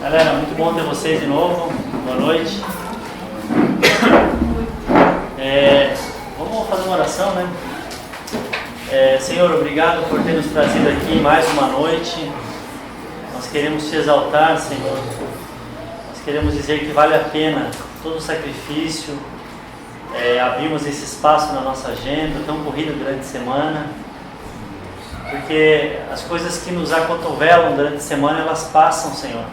Galera, muito bom ter vocês de novo. Boa noite. Vamos fazer uma oração, né? Senhor, obrigado por ter nos trazido aqui mais uma noite. Nós queremos te exaltar, Senhor. Nós queremos dizer que vale a pena todo o sacrifício. Abrimos esse espaço na nossa agenda, tão corrido durante a semana. Porque as coisas que nos acotovelam durante a semana, elas passam, Senhor.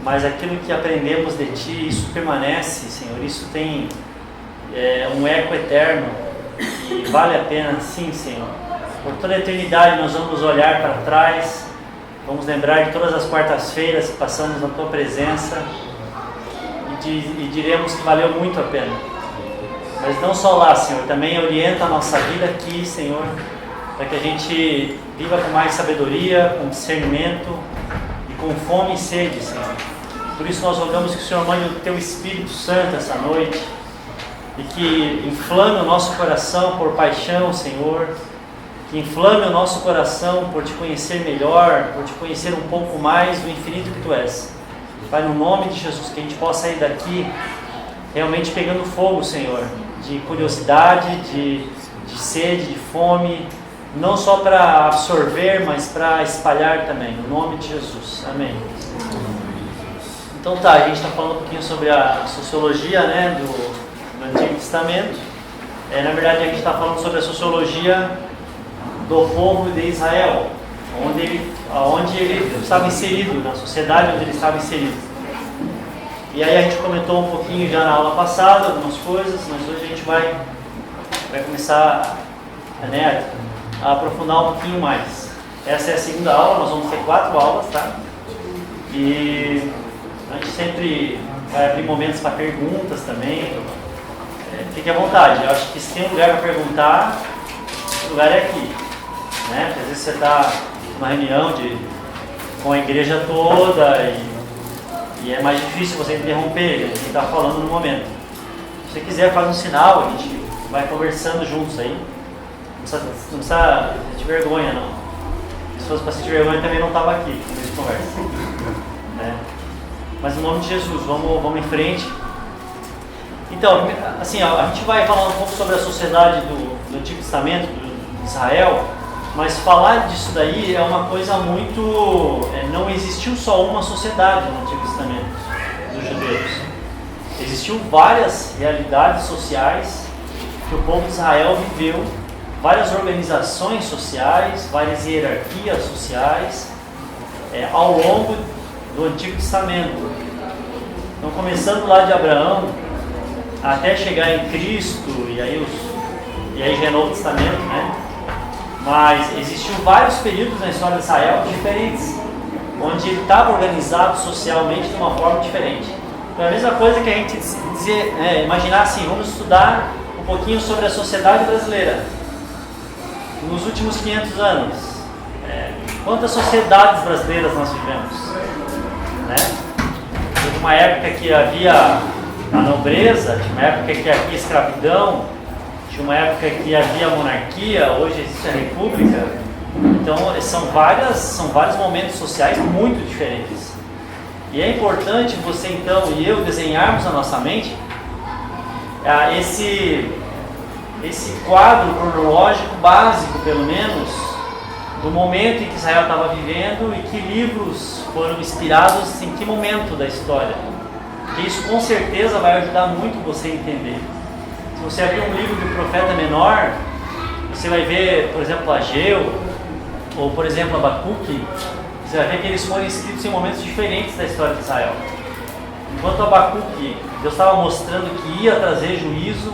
Mas aquilo que aprendemos de Ti, isso permanece, Senhor. Isso tem um eco eterno. E vale a pena, sim, Senhor. Por toda a eternidade nós vamos olhar para trás. Vamos lembrar de todas as quartas-feiras que passamos na Tua presença. E diremos que valeu muito a pena. Mas não só lá, Senhor. Também orienta a nossa vida aqui, Senhor. Para que a gente viva com mais sabedoria, com discernimento e com fome e sede, Senhor. Por isso nós rogamos que o Senhor mande o Teu Espírito Santo essa noite e que inflame o nosso coração por paixão, Senhor, que inflame o nosso coração por Te conhecer melhor, por Te conhecer um pouco mais do infinito que Tu és. Pai, no nome de Jesus, que a gente possa sair daqui realmente pegando fogo, Senhor, de curiosidade, de sede, de fome, não só para absorver, mas para espalhar também, no nome de Jesus. Amém. Então a gente está falando um pouquinho sobre a sociologia, né, do Antigo Testamento. Na verdade, a gente está falando sobre a sociologia do povo de Israel, onde ele estava inserido, na sociedade onde ele estava inserido. E aí a gente comentou um pouquinho já na aula passada, algumas coisas, mas hoje a gente vai começar a aprofundar um pouquinho mais. Essa é a segunda aula, nós vamos ter 4 aulas, tá? E a gente sempre vai abrir momentos para perguntas também. Fique à vontade, eu acho que se tem um lugar para perguntar, o lugar é aqui, né? Porque às vezes você está numa reunião com a igreja toda e é mais difícil você interromper quem está falando no momento. Se você quiser, faz um sinal, a gente vai conversando juntos aí. Não precisa sentir vergonha, não. Se fosse para sentir vergonha, também não estava aqui nessa conversa. Mas no nome de Jesus, vamos em frente. Então, assim, a gente vai falar um pouco sobre a sociedade do Antigo Testamento, de Israel, mas falar disso daí é uma coisa muito... não existiu só uma sociedade no Antigo Testamento dos judeus. Existiu várias realidades sociais que o povo de Israel viveu, várias organizações sociais, várias hierarquias sociais ao longo do Antigo Testamento. Então, começando lá de Abraão até chegar em Cristo, e aí já é Novo Testamento, né? Mas existiu vários períodos na história de Israel diferentes, onde ele estava organizado socialmente de uma forma diferente. Então é a mesma coisa que a gente imaginar assim, vamos estudar um pouquinho sobre a sociedade brasileira. Nos últimos 500 anos, quantas sociedades brasileiras nós vivemos? Teve uma época que havia a nobreza, tinha uma época que havia escravidão, tinha uma época que havia monarquia, hoje existe a república. Então são vários momentos sociais muito diferentes. E é importante você então e eu desenharmos na nossa mente esse quadro cronológico básico, pelo menos, do momento em que Israel estava vivendo e que livros foram inspirados em que momento da história. Porque isso com certeza vai ajudar muito você a entender. Se você abrir um livro do profeta menor, você vai ver, por exemplo, Ageu, ou por exemplo, Abacuque, você vai ver que eles foram escritos em momentos diferentes da história de Israel. Enquanto Abacuque, Deus estava mostrando que ia trazer juízo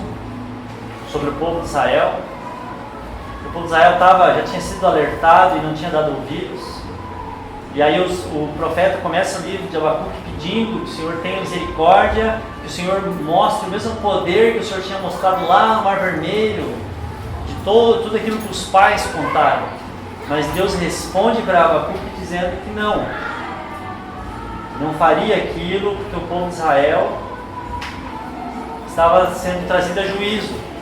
sobre o povo de Israel. O povo de Israel já tinha sido alertado e não tinha dado ouvidos. E aí o profeta começa o livro de Abacuque pedindo que o Senhor tenha misericórdia, que o Senhor mostre o mesmo poder que o Senhor tinha mostrado lá no Mar Vermelho, de tudo aquilo que os pais contaram. Mas Deus responde para Abacuque dizendo que não faria aquilo porque o povo de Israel estava sendo trazido a juízo.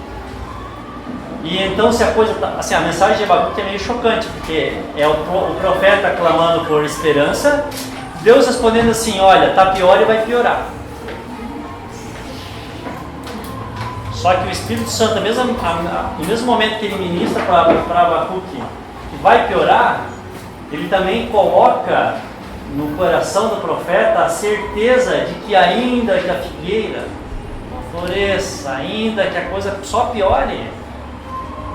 E então, se a coisa, assim, a mensagem de Abacuque é meio chocante, porque é o profeta clamando por esperança Deus respondendo assim, olha, está pior e vai piorar. Só que o Espírito Santo, no mesmo momento que ele ministra para Abacuque que vai piorar, ele também coloca no coração do profeta a certeza de que ainda que a figueira não floresça, ainda que a coisa só piore,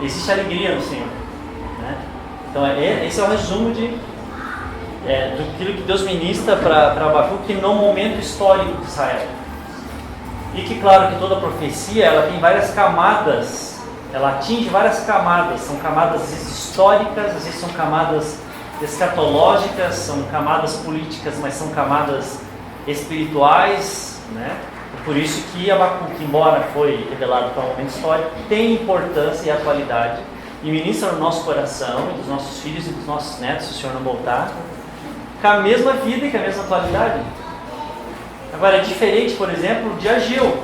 existe alegria no Senhor, né? Então esse é o resumo do que Deus ministra para Abacuque no momento histórico de Israel. E que claro que toda profecia ela tem várias camadas, ela atinge várias camadas, são camadas às vezes históricas, às vezes são camadas escatológicas, são camadas políticas, mas são camadas espirituais, né? Por isso que Abacuque, embora foi revelado para um momento histórico, tem importância e atualidade e ministra no nosso coração e dos nossos filhos e dos nossos netos, se o Senhor não voltar, com a mesma vida e com a mesma atualidade. Agora é diferente, por exemplo, de Ageu.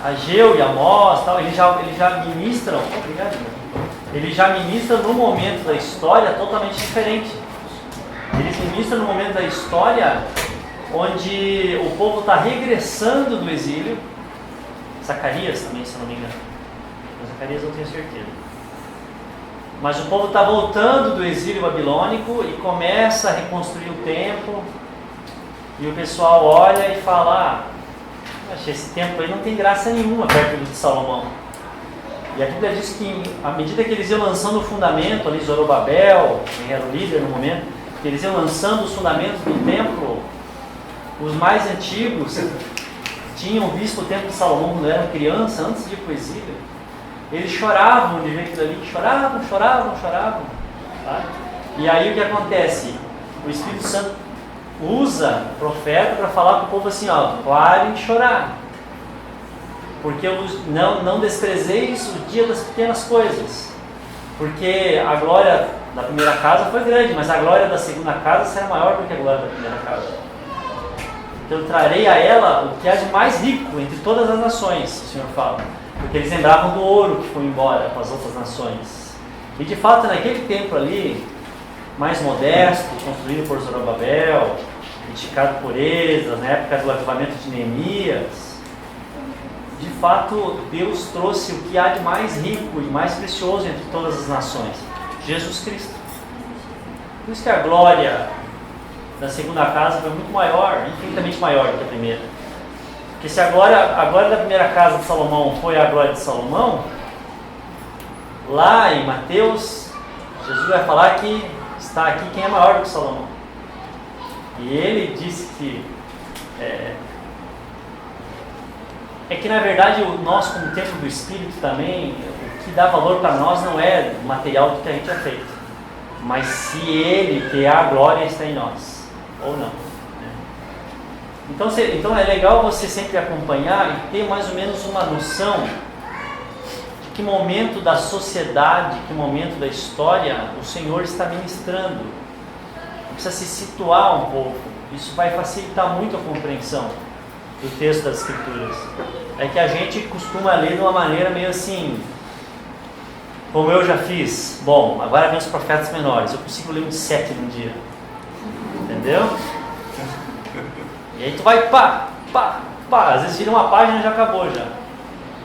Ageu e Amós, tal, eles já ministram, eles já ministram num momento da história totalmente diferente. Eles ministram no momento da história onde o povo está regressando do exílio. Zacarias também, se eu não me engano. Zacarias eu tenho certeza. Mas o povo está voltando do exílio babilônico e começa a reconstruir o templo. E o pessoal olha e fala, esse templo aí não tem graça nenhuma perto do de Salomão. E a Bíblia diz que à medida que eles iam lançando o fundamento, ali Zorobabel, quem era o líder no momento, que eles iam lançando os fundamentos do templo, os mais antigos tinham visto o templo de Salomão quando eram crianças, antes de ir para o exílio. Eles choravam de ver aquilo ali, choravam. Tá? E aí o que acontece? O Espírito Santo usa o profeta para falar para o povo assim, parem de chorar, porque não desprezeis o dia das pequenas coisas, porque a glória da primeira casa foi grande, mas a glória da segunda casa será maior do que a glória da primeira casa. Então eu trarei a ela o que há de mais rico entre todas as nações, o Senhor fala, porque eles lembravam do ouro que foi embora com as outras nações. E de fato naquele templo ali, mais modesto, construído por Zorobabel, criticado por Esdras, na época do avivamento de Neemias, de fato Deus trouxe o que há de mais rico e mais precioso entre todas as nações, Jesus Cristo. Por isso que a glória da segunda casa foi muito maior, infinitamente maior do que a primeira. Porque se a glória da primeira casa de Salomão foi a glória de Salomão, lá em Mateus, Jesus vai falar que está aqui quem é maior do que Salomão. E ele disse que que na verdade nós como templo do Espírito também, o que dá valor para nós não é o material do que a gente é feito, mas se ele, que é a glória, está em nós, ou não. Então é legal você sempre acompanhar e ter mais ou menos uma noção de que momento da sociedade, que momento da história o Senhor está ministrando. Precisa se situar um pouco. Isso vai facilitar muito a compreensão do texto das Escrituras. É que a gente costuma ler de uma maneira meio assim, como eu já fiz. Bom, agora vem os profetas menores. Eu consigo ler uns 7 num dia. Entendeu? E aí tu vai pá. Às vezes vira uma página e já acabou já.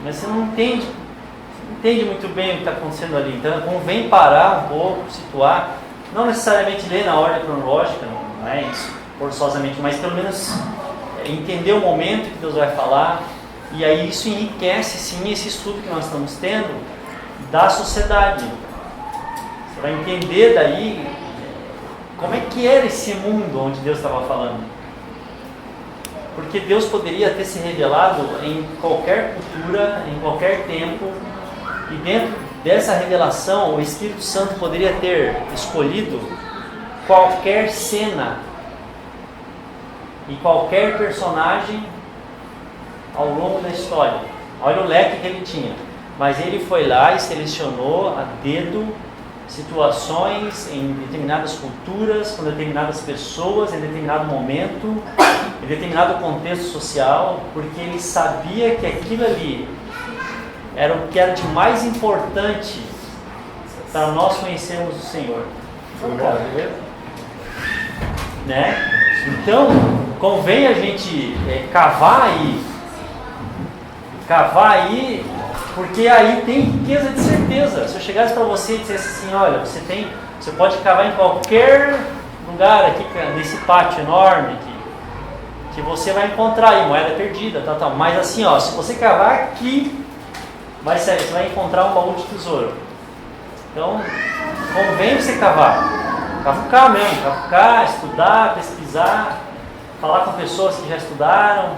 Mas você não entende muito bem o que está acontecendo ali. Então convém parar um pouco, situar. Não necessariamente ler na ordem cronológica, não é isso, forçosamente, mas pelo menos entender o momento que Deus vai falar, e aí isso enriquece sim esse estudo que nós estamos tendo da sociedade. Você vai entender daí como é que era esse mundo onde Deus estava falando. Porque Deus poderia ter se revelado em qualquer cultura, em qualquer tempo, e dentro dessa revelação, o Espírito Santo poderia ter escolhido qualquer cena e qualquer personagem ao longo da história. Olha o leque que ele tinha. Mas ele foi lá e selecionou a dedo situações em determinadas culturas, com determinadas pessoas, em determinado momento, em determinado contexto social, porque ele sabia que aquilo ali era o que era de mais importante para nós conhecermos o Senhor. né? Então, convém a gente cavar aí, porque aí tem riqueza de certeza. Se eu chegasse para você e dissesse assim, olha, você pode cavar em qualquer lugar aqui, nesse pátio enorme aqui, que você vai encontrar aí moeda perdida, tal. Mas assim, ó, se você cavar aqui, você vai encontrar um baú de tesouro. Então, convém você cavucar mesmo, estudar, pesquisar, falar com pessoas que já estudaram,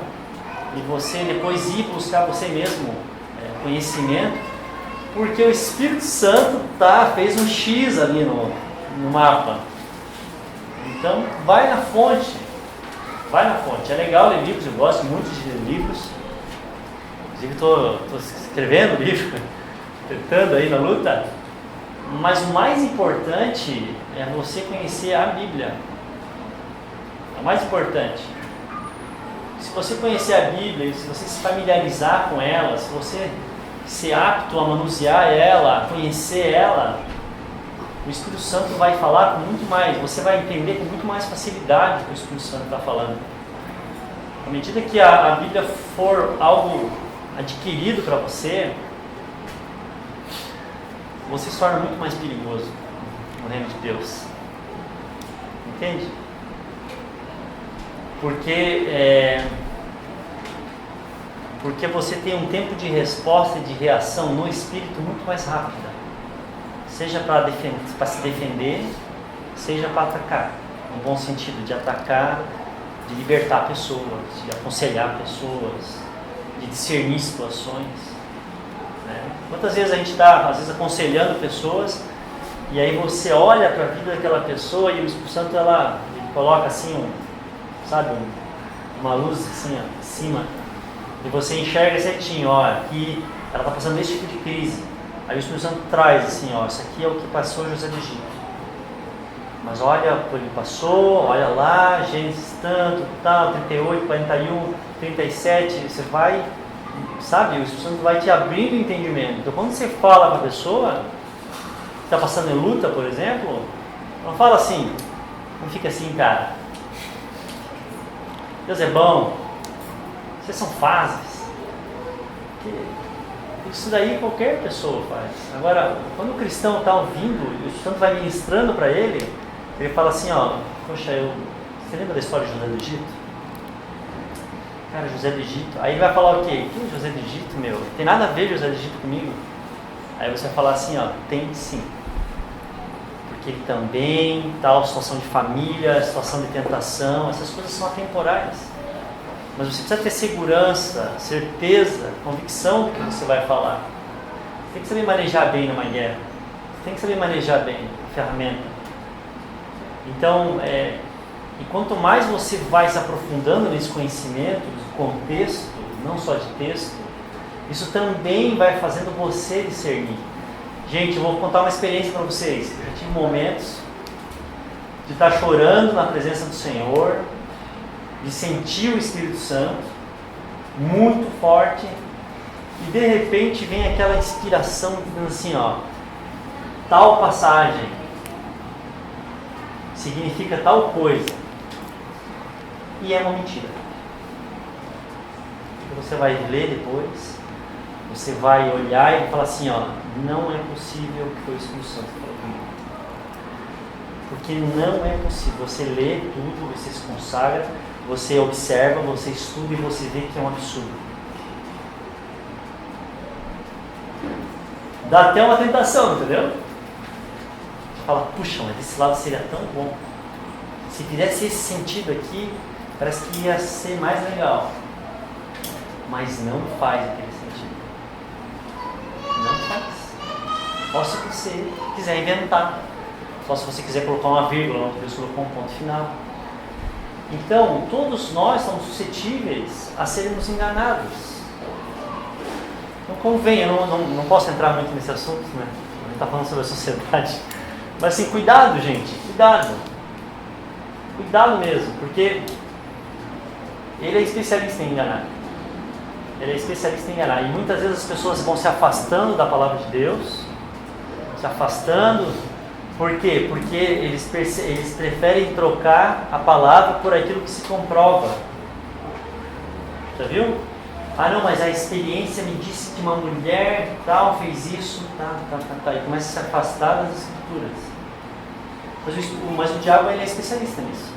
e você depois ir buscar você mesmo conhecimento, porque o Espírito Santo fez um X ali no mapa. Então, vai na fonte. É legal ler livros, eu gosto muito de ler livros. Inclusive estou escrevendo livro, tentando aí na luta. Mas o mais importante é você conhecer a Bíblia. É o mais importante. Se você conhecer a Bíblia, se você se familiarizar com ela, se você ser apto a manusear ela, a conhecer ela, o Espírito Santo vai falar com muito mais, você vai entender com muito mais facilidade o que o Espírito Santo está falando. À medida que a Bíblia for algo adquirido para você, você se torna muito mais perigoso no reino de Deus. Entende? Porque você tem um tempo de resposta e de reação no Espírito muito mais rápida. Seja para se defender, seja para atacar. No bom sentido, de atacar, de libertar pessoas, de aconselhar pessoas, de discernir situações. Né? Quantas vezes a gente está, às vezes, aconselhando pessoas, e aí você olha para a vida daquela pessoa e o Espírito Santo ele coloca assim, uma luz assim, ó, em cima, e você enxerga certinho, ó, aqui ela está passando esse tipo de crise. Aí o Espírito Santo traz assim, ó, isso aqui é o que passou José do Egito. Mas olha, ele passou, olha lá, Gênesis tanto, tal, 38, 41, 37, você vai, o Espírito Santo vai te abrindo o entendimento. Então quando você fala para a pessoa que está passando em luta, por exemplo, não fala assim, não fica assim, cara. Deus é bom, vocês são fases. Isso daí qualquer pessoa faz. Agora, quando o cristão está ouvindo, o Espírito Santo vai ministrando para ele fala assim, ó, poxa, você lembra da história de José do Egito? Cara, José do Egito. Aí ele vai falar o quê? Quem é José do Egito, meu? Tem nada a ver José do Egito comigo? Aí você vai falar assim, ó, tem sim. Porque ele também, tal, situação de família, situação de tentação, essas coisas são atemporais. Mas você precisa ter segurança, certeza, convicção do que você vai falar. Você tem que saber manejar bem numa guerra. Você tem que saber manejar bem a ferramenta. Então, e quanto mais você vai se aprofundando nesse conhecimento, do contexto, não só de texto, isso também vai fazendo você discernir. Gente, eu vou contar uma experiência para vocês. Eu já tive momentos de estar chorando na presença do Senhor, de sentir o Espírito Santo muito forte, e de repente vem aquela inspiração dizendo assim, ó, tal passagem significa tal coisa, e é uma mentira. Você vai ler depois, você vai olhar e falar assim, ó, não é possível que foi o Espírito Santo que falou comigo. Porque não é possível. Você lê tudo, você se consagra, você observa, você estuda e você vê que é um absurdo. Dá até uma tentação, entendeu? Você fala, puxa, mas desse lado seria tão bom. Se fizesse esse sentido aqui, parece que ia ser mais legal. Mas não faz aquele sentido. Não faz. Só se você quiser inventar. Só se você quiser colocar uma vírgula, onde Deus colocou um ponto final. Então, todos nós somos suscetíveis a sermos enganados. Então convém, eu não posso entrar muito nesse assunto, né? A gente está falando sobre a sociedade. Mas assim, cuidado, gente, cuidado. Cuidado mesmo, porque ele é especialista em enganar. Ele é especialista em enganar. E muitas vezes as pessoas vão se afastando da palavra de Deus, se afastando, Por quê? Porque eles preferem trocar a palavra por aquilo que se comprova. Já viu? Ah não, mas a experiência me disse que uma mulher tal fez isso, e começa a se afastar das escrituras. Mas o diabo ele é especialista nisso.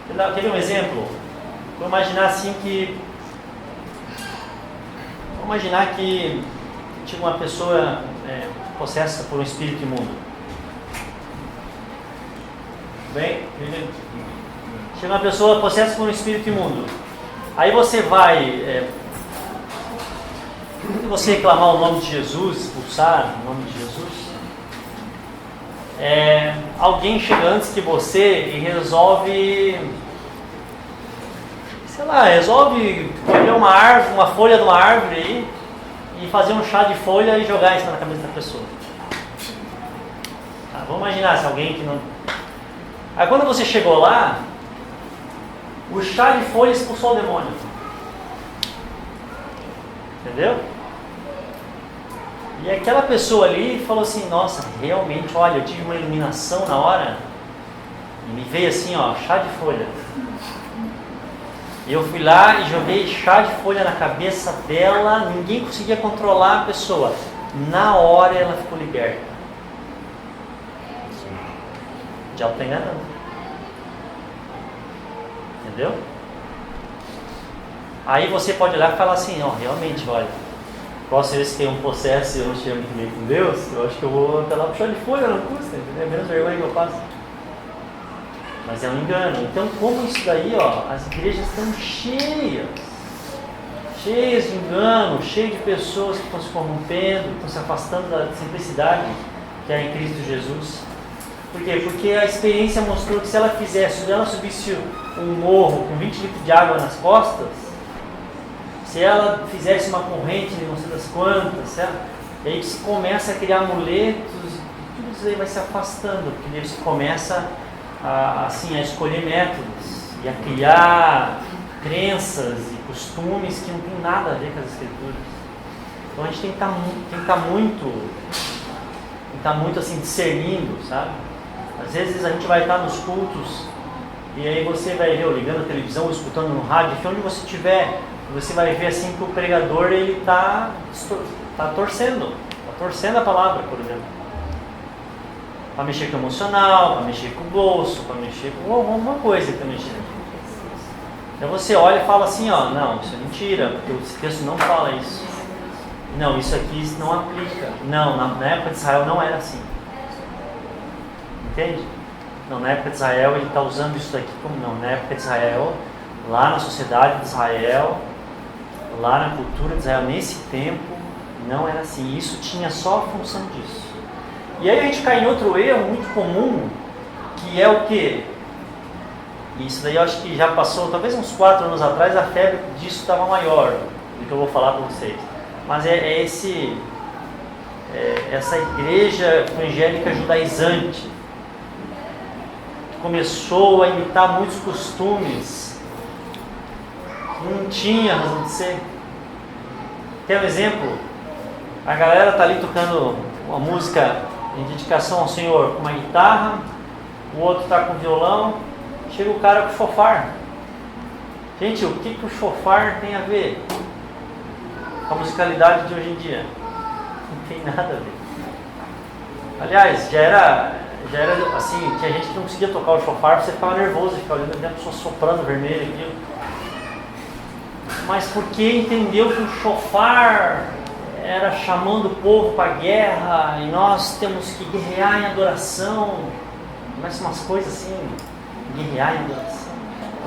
Quer ver um exemplo? Vou imaginar que tinha uma pessoa possessa por um espírito imundo. Bem, tinha uma pessoa possessa por um espírito imundo. Aí você vai, você reclamar o nome de Jesus, expulsar o nome de Jesus, alguém chega antes que você e resolve colher uma folha de uma árvore aí, e fazer um chá de folha e jogar isso na cabeça da pessoa. Vamos imaginar se alguém que não... Aí quando você chegou lá, o chá de folha expulsou o demônio. Entendeu? E aquela pessoa ali falou assim, nossa, realmente, olha, eu tive uma iluminação na hora, e me veio assim, ó, chá de folha. E eu fui lá e joguei chá de folha na cabeça dela, ninguém conseguia controlar a pessoa. Na hora ela ficou liberta. O diabo está enganando. Entendeu? Aí você pode olhar e falar assim, ó, realmente, olha, próxima vez que tem um processo e eu não estiver muito bem com Deus, eu acho que eu vou até lá pro chá de folha, não custa, entendeu? É menos vergonha que eu passo. Mas é um engano. Então, como isso daí, ó, as igrejas estão cheias de engano, cheias de pessoas que estão se corrompendo, estão se afastando da simplicidade que é em Cristo Jesus. Por quê? Porque a experiência mostrou que se ela subisse um morro com 20 litros de água nas costas, se ela fizesse uma corrente de não sei das quantas, certo? E aí se começa a criar amuletos, tudo isso aí vai se afastando, porque daí você começa a escolher métodos e a criar crenças e costumes que não tem nada a ver com as escrituras. Então a gente tem que estar muito assim discernindo, sabe? Às vezes a gente vai estar nos cultos e aí você vai ver, ou ligando a televisão, ou escutando no rádio, que onde você estiver, você vai ver assim que o pregador ele está torcendo a palavra, por exemplo. Para mexer com o emocional, para mexer com o bolso, para mexer com alguma coisa que está mexendo. Então você olha e fala assim, ó, não, isso é mentira, porque o texto não fala isso. Não, isso aqui não aplica. Não, na época de Israel não era assim. Entende? Não, na época de Israel ele está usando isso daqui como não. Na época de Israel, lá na sociedade de Israel, lá na cultura de Israel, nesse tempo, não era assim. Isso tinha só a função disso. E aí a gente cai em outro erro muito comum, que é o quê? Isso daí eu acho que já passou, talvez uns 4 anos atrás, a febre disso estava maior do que eu vou falar para vocês. Mas essa igreja evangélica judaizante, que começou a imitar muitos costumes, que não tinha razão de ser. Quer um exemplo? A galera está ali tocando uma música em dedicação ao Senhor com uma guitarra, o outro está com violão, chega o cara com o shofar. Gente, o que o shofar tem a ver com a musicalidade de hoje em dia? Não tem nada a ver. Aliás, já era assim, tinha gente que não conseguia tocar o shofar, você ficava nervoso, ficava olhando a pessoa soprando vermelho aquilo. Mas porque entendeu que o shofar era chamando o povo para a guerra e nós temos que guerrear em adoração. Começa umas coisas assim, guerrear em adoração.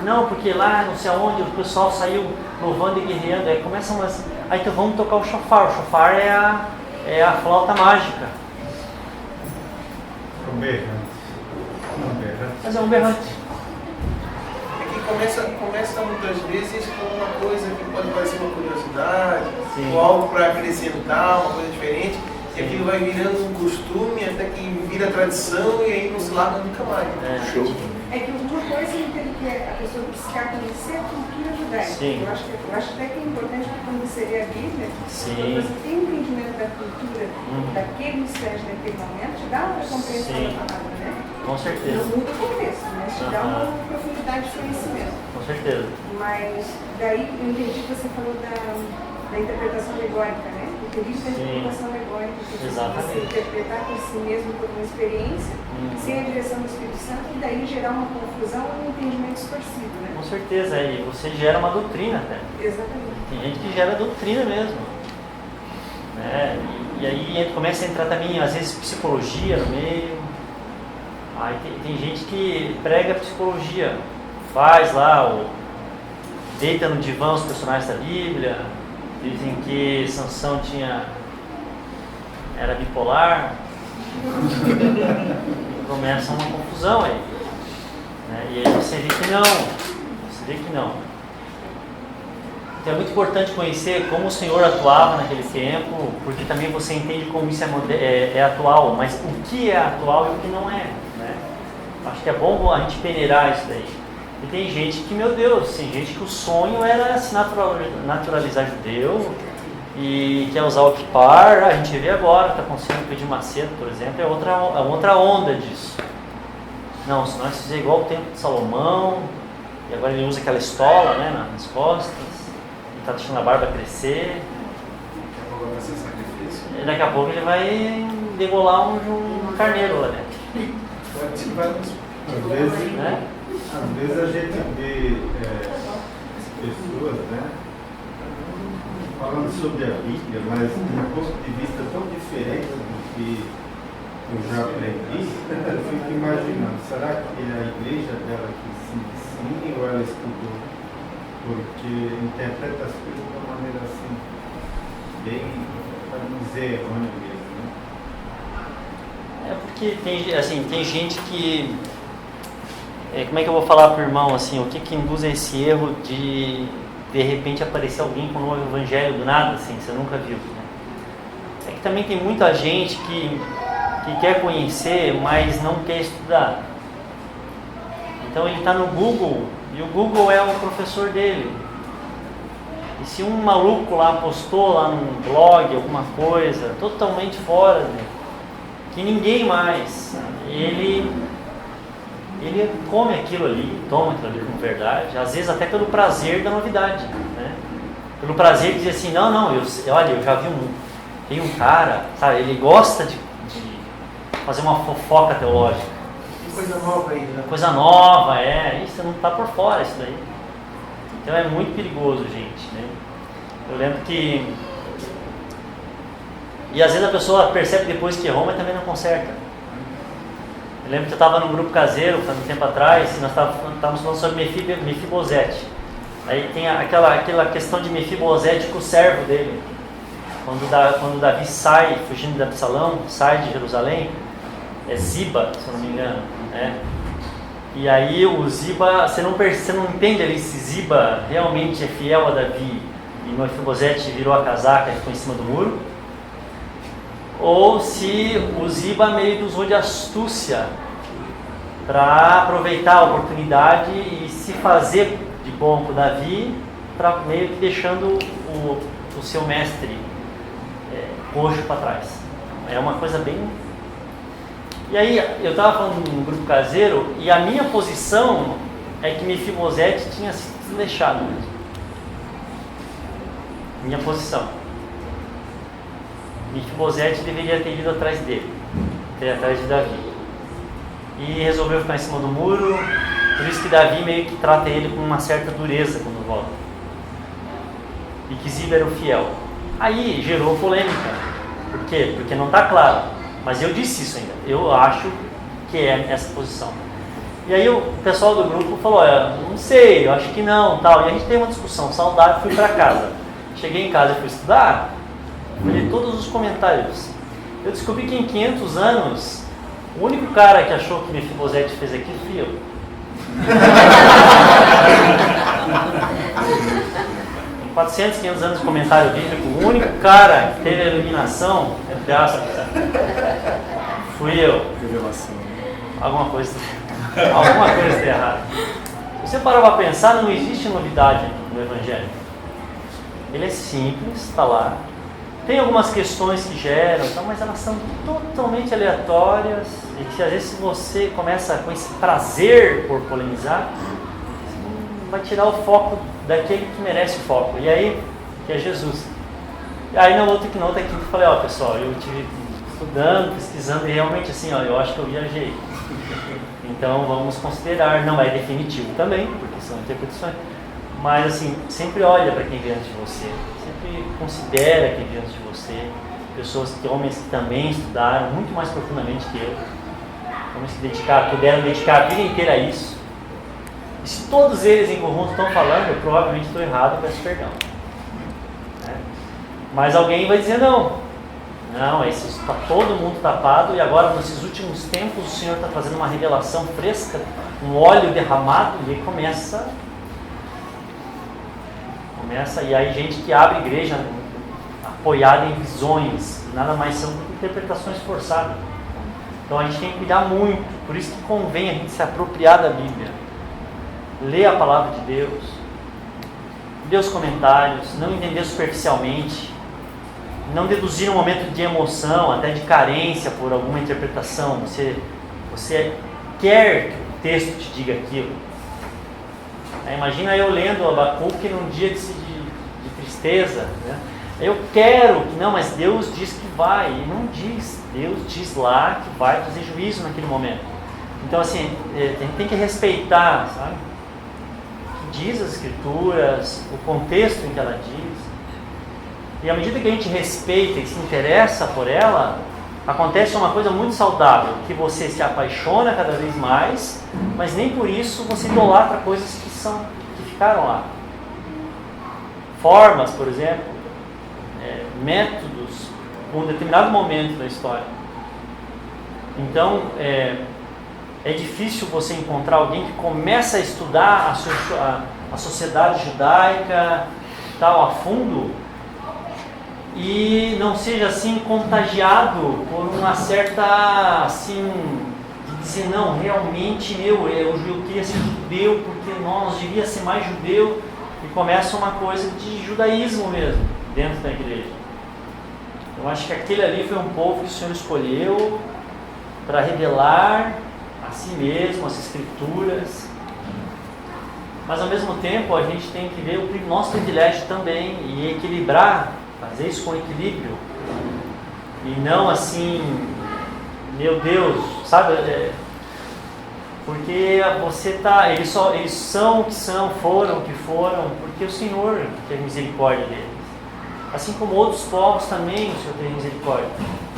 Não, porque lá não sei aonde o pessoal saiu louvando e guerreando. Aí começa umas. Aí então vamos tocar o shofar. O shofar é a flauta mágica. Um berrante. Mas é um berrante. Começa muitas vezes com uma coisa que pode parecer uma curiosidade, Sim. ou algo para acrescentar, uma coisa diferente, Sim. e aquilo vai virando um costume até que vira tradição e aí não se larga nunca mais. É que uma coisa que a pessoa buscar conhecer a cultura judaica. Sim. Eu acho até que é importante conhecer a Bíblia, Sim. quando você tem um entendimento da cultura daquele mistério naquele momento, te dá uma compreensão Sim. da palavra, né? Com certeza. Não muda o contexto, mas te dá uma profundidade de conhecimento. Com certeza. Mas daí eu entendi que você falou da interpretação alegórica, né? O perigo da interpretação alegórica, que Exatamente. você interpretar por si mesmo por uma experiência, sem a direção do Espírito Santo, e daí gerar uma confusão ou um entendimento distorcido, né? Com certeza, e você gera uma doutrina até. Exatamente. Tem gente que gera doutrina mesmo. Né? E aí começa a entrar também, às vezes, psicologia no meio. Aí tem gente que prega psicologia, faz lá, deita no divã os personagens da Bíblia, dizem que Sansão era bipolar, e começa uma confusão aí. Né? E aí você vê que não. Então é muito importante conhecer como o Senhor atuava naquele tempo, porque também você entende como isso é atual, mas o que é atual e o que não é. Né? Acho que é bom a gente peneirar isso daí. E tem gente que, meu Deus, tem gente que o sonho era se naturalizar judeu e quer usar o kippar. A gente vê agora, está acontecendo com o Edir Macedo, por exemplo, é outra onda disso. Não, se nós fizermos igual o tempo de Salomão, e agora ele usa aquela estola, né, nas costas, e está deixando a barba crescer. Daqui a pouco vai ser sacrifício. E daqui a pouco ele vai degolar um carneiro lá dentro. Às vezes a gente vê pessoas, né, falando sobre a Bíblia, mas de um ponto de vista tão diferente do que eu já aprendi, eu fico imaginando, será que é a igreja dela que se ensina ou ela estudou? Porque interpreta as coisas de uma maneira assim, bem, para não dizer errônea mesmo, né? É porque tem gente que... como é que eu vou falar para o irmão assim, o que induz a esse erro de repente aparecer alguém com um novo evangelho do nada, assim, você nunca viu, né? É que também tem muita gente que quer conhecer, mas não quer estudar. Então ele está no Google, e o Google é o professor dele. E se um maluco lá postou lá num blog alguma coisa totalmente fora, né, que ninguém mais, ele come aquilo ali, toma aquilo ali como verdade, às vezes até pelo prazer da novidade, né? Pelo prazer de dizer assim, não, olha, eu já vi tem um cara, sabe, ele gosta de fazer uma fofoca teológica. Que coisa nova aí, né? Coisa nova, isso não está por fora, isso daí. Então é muito perigoso, gente, né? Eu lembro que... E às vezes a pessoa percebe depois que errou, mas também não conserta. Eu lembro que eu estava num grupo caseiro, faz um tempo atrás, e nós estávamos falando sobre Mefibosete. Aí tem aquela questão de Mefibosete com o servo dele. Quando Davi sai, fugindo de Absalão, sai de Jerusalém, é Ziba, se eu não me engano, né? E aí o Ziba, você não entende ali se Ziba realmente é fiel a Davi e Mefibosete virou a casaca e ficou em cima do muro, ou se o Ziba meio que usou de astúcia para aproveitar a oportunidade e se fazer de bom com Davi, para meio que deixando o seu mestre coxo para trás. É uma coisa bem... E aí eu estava falando num grupo caseiro e a minha posição é que Mefibosete tinha sido deixado mesmo. Minha posição. Mefibosete deveria ter ido atrás dele, atrás de Davi. E resolveu ficar em cima do muro, por isso que Davi meio que trata ele com uma certa dureza quando volta. E que Ziba era o fiel. Aí gerou polêmica. Por quê? Porque não está claro. Mas eu disse isso ainda. Eu acho que é essa posição. E aí o pessoal do grupo falou, não sei, eu acho que não, tal. E a gente teve uma discussão saudável, fui para casa. Cheguei em casa e fui estudar, li todos os comentários. Eu descobri que em 500 anos, o único cara que achou que Mefibosete fez aquilo fui eu. Em 400, 500 anos de comentário bíblico, o único cara que teve a iluminação, entre aspas, fui eu. Revelação. Alguma coisa está errada. você parar para pensar, não existe novidade no Evangelho. Ele é simples, está lá. Tem algumas questões que geram, mas elas são totalmente aleatórias. E que às vezes, se você começa com esse prazer por polemizar, vai tirar o foco daquele que merece o foco. E aí, que é Jesus. E aí, na outra quinta eu falei: ó, pessoal, eu estive estudando, pesquisando, e realmente assim, ó, eu acho que eu viajei. Então vamos considerar, não é definitivo também, porque são interpretações, mas assim, sempre olha para quem vem antes de você, sempre considera quem vem antes de você, homens que também estudaram muito mais profundamente que eu, homens que puderam dedicar a vida inteira a isso. E se todos eles em conjunto estão falando, eu provavelmente estou errado, peço perdão. Né? Mas alguém vai dizer: não, está todo mundo tapado, e agora nesses últimos tempos o Senhor está fazendo uma revelação fresca, um óleo derramado, e aí começa, e aí gente que abre igreja apoiada em visões, nada mais são interpretações forçadas. Então a gente tem que cuidar muito, por isso que convém a gente se apropriar da Bíblia, ler a palavra de Deus, ler os comentários, não entender superficialmente, não deduzir um momento de emoção, até de carência por alguma interpretação. Você quer que o texto te diga aquilo. Imagina eu lendo o Abacuque num dia de tristeza. Né? Eu quero que, não, mas Deus diz que vai. E não diz. Deus diz lá que vai fazer juízo naquele momento. Então, assim, a gente tem que respeitar, sabe? O que diz as Escrituras, o contexto em que ela diz. E à medida que a gente respeita e se interessa por ela, acontece uma coisa muito saudável, que você se apaixona cada vez mais, mas nem por isso você idolatra coisas que ficaram lá. Formas, por exemplo, métodos, com um determinado momento da história. Então, é difícil você encontrar alguém que começa a estudar a sociedade judaica tal, a fundo, e não seja assim contagiado por uma certa, assim, de dizer: não, realmente eu queria ser judeu porque nós devia ser mais judeu, e começa uma coisa de judaísmo mesmo dentro da igreja. Eu acho que aquele ali foi um povo que o Senhor escolheu para revelar a si mesmo as Escrituras, mas ao mesmo tempo a gente tem que ver o nosso privilégio também e equilibrar. Fazer isso com equilíbrio e não assim, meu Deus, sabe? Porque eles são o que são, foram o que foram, porque o Senhor tem misericórdia deles. Assim como outros povos também o Senhor tem misericórdia.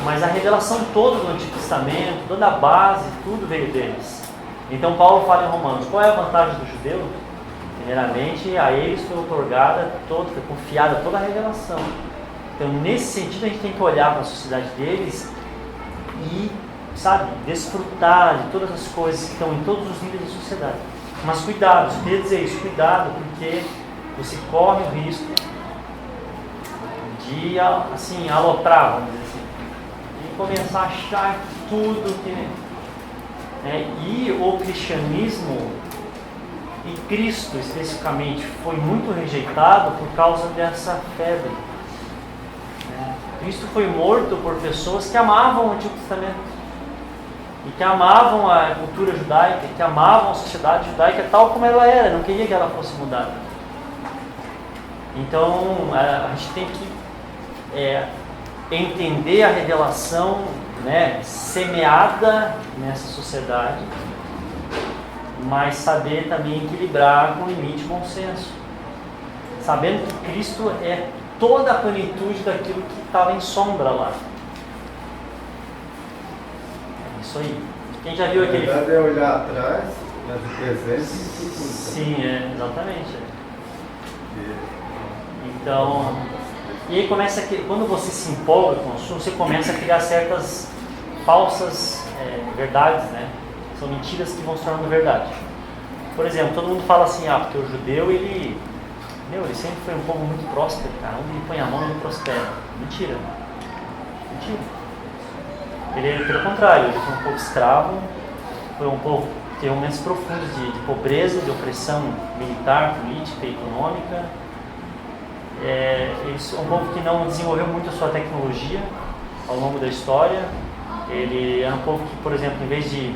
Mas a revelação toda do Antigo Testamento, toda a base, tudo veio deles. Então Paulo fala em Romanos: qual é a vantagem do judeu? Primeiramente, a eles foi otorgada foi confiada toda a revelação. Então, nesse sentido, a gente tem que olhar para a sociedade deles e, sabe, desfrutar de todas as coisas que estão em todos os níveis da sociedade. Mas cuidado, eu queria dizer isso, cuidado, porque você corre o risco de, assim, aloprar, vamos dizer assim, e começar a achar tudo que... E o cristianismo, e Cristo especificamente, foi muito rejeitado por causa dessa febre. Cristo foi morto por pessoas que amavam o Antigo Testamento e que amavam a cultura judaica, que amavam a sociedade judaica tal como ela era, não queria que ela fosse mudada. Então a gente tem que entender a revelação, né, semeada nessa sociedade, mas saber também equilibrar com o limite bom senso, sabendo que Cristo é toda a plenitude daquilo que estava em sombra lá. É isso aí. Quem já viu aquele... A verdade é olhar atrás, mas o presente e o futuro. Sim, exatamente. Então, e aí começa quando você se empolga com o assunto, você começa a criar certas falsas verdades, né? São mentiras que vão se tornando verdade. Por exemplo, todo mundo fala assim: porque o judeu, ele sempre foi um povo muito próspero, cara. Onde ele põe a mão, ele prospera. Mentira. Ele, pelo contrário, ele foi um povo escravo, foi um povo teve momentos profundos de pobreza, de opressão militar, política e econômica. Eles é um povo que não desenvolveu muito a sua tecnologia ao longo da história. Ele era um povo que, por exemplo, em vez de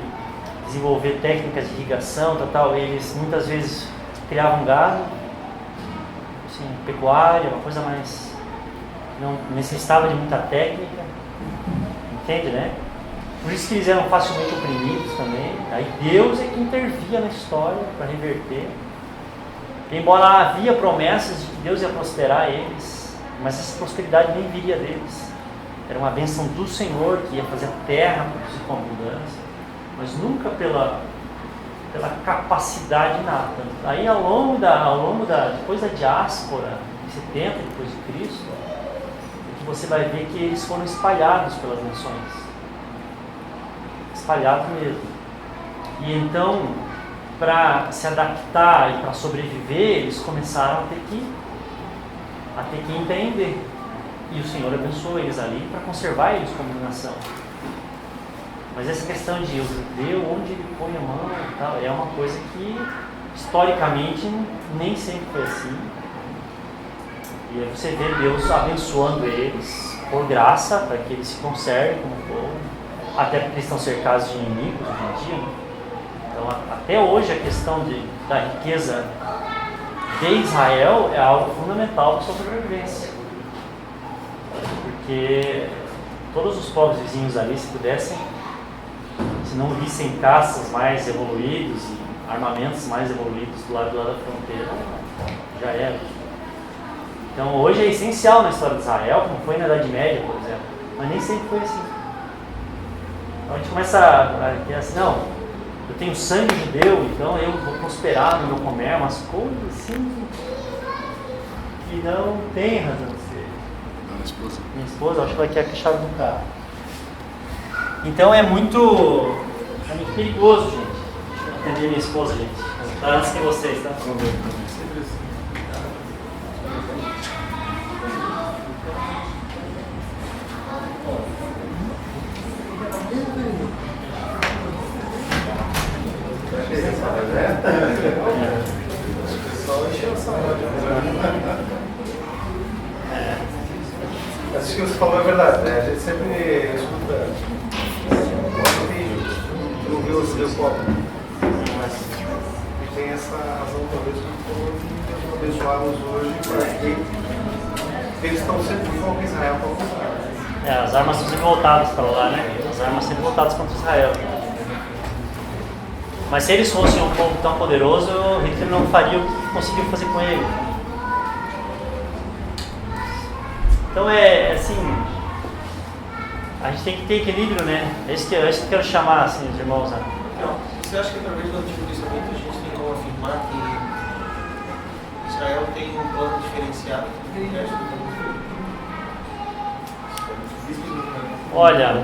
desenvolver técnicas de irrigação, eles muitas vezes criavam gado, assim, pecuária, uma coisa mais... não necessitava de muita técnica, entende, né? Por isso que eles eram facilmente oprimidos também. Aí Deus é que intervia na história para reverter. Embora havia promessas de que Deus ia prosperar eles, mas essa prosperidade nem viria deles. Era uma bênção do Senhor que ia fazer a terra produzir com abundância, mas nunca pela capacidade nata. Aí depois da diáspora, em 70 depois de Cristo, é que você vai ver que eles foram espalhados pelas nações. Espalhados mesmo. E então, para se adaptar e para sobreviver, eles começaram a ter que empreender. E o Senhor abençoou eles ali para conservar eles como nação. Mas essa questão de o judeu, onde ele põe a mão e tal, é uma coisa que historicamente nem sempre foi assim. E aí você vê Deus abençoando eles por graça, para que eles se conservem como povo, até porque eles estão cercados de inimigos hoje em dia. Então, até hoje, a questão da riqueza de Israel é algo fundamental para a sobrevivência. Porque todos os povos vizinhos ali, se pudessem, se não vissem caças mais evoluídos e armamentos mais evoluídos do lado da fronteira, já era. Então, hoje é essencial na história de Israel, como foi na Idade Média, por exemplo, mas nem sempre foi assim. Então, a gente começa a ter assim, não, eu tenho sangue judeu, então eu vou prosperar no meu comércio, umas coisas assim que não tem razão de ser. Minha esposa, acho que vai querer a chave do carro. Então é muito perigoso, gente. Deixa eu atender minha esposa, gente. Tá antes que vocês, tá? Acho que você falou é verdade, né? A gente sempre escuta um vídeo, não viu o seu copo, mas tem essa razão talvez que abençoá-los hoje para que eles estão sempre com foco em Israel para alcançar. As armas sempre voltadas para lá, né? As armas sempre voltadas contra Israel. Mas se eles fossem um povo tão poderoso, Hitler não faria o que conseguiu fazer com ele. Então assim, a gente tem que ter equilíbrio, né? É isso que eu quero chamar, assim, os irmãos. Então, você acha que através do Antigo Testamento a gente tem como afirmar que Israel tem um plano diferenciado do resto do mundo? Olha,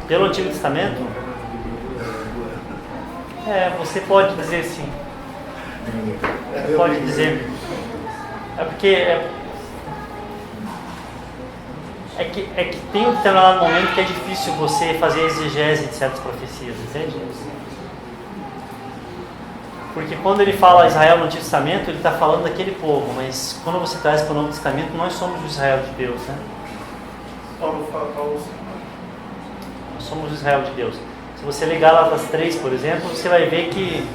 pelo Antigo Testamento, você pode dizer sim. Você pode dizer. É porque é que tem um determinado momento que é difícil você fazer a exegese de certas profecias, entende? Porque quando ele fala Israel no Antigo Testamento, ele está falando daquele povo, mas quando você traz para o Novo Testamento, nós somos o Israel de Deus, né? Paulo Nós somos o Israel de Deus. Se você ler Gálatas 3, por exemplo, você vai ver que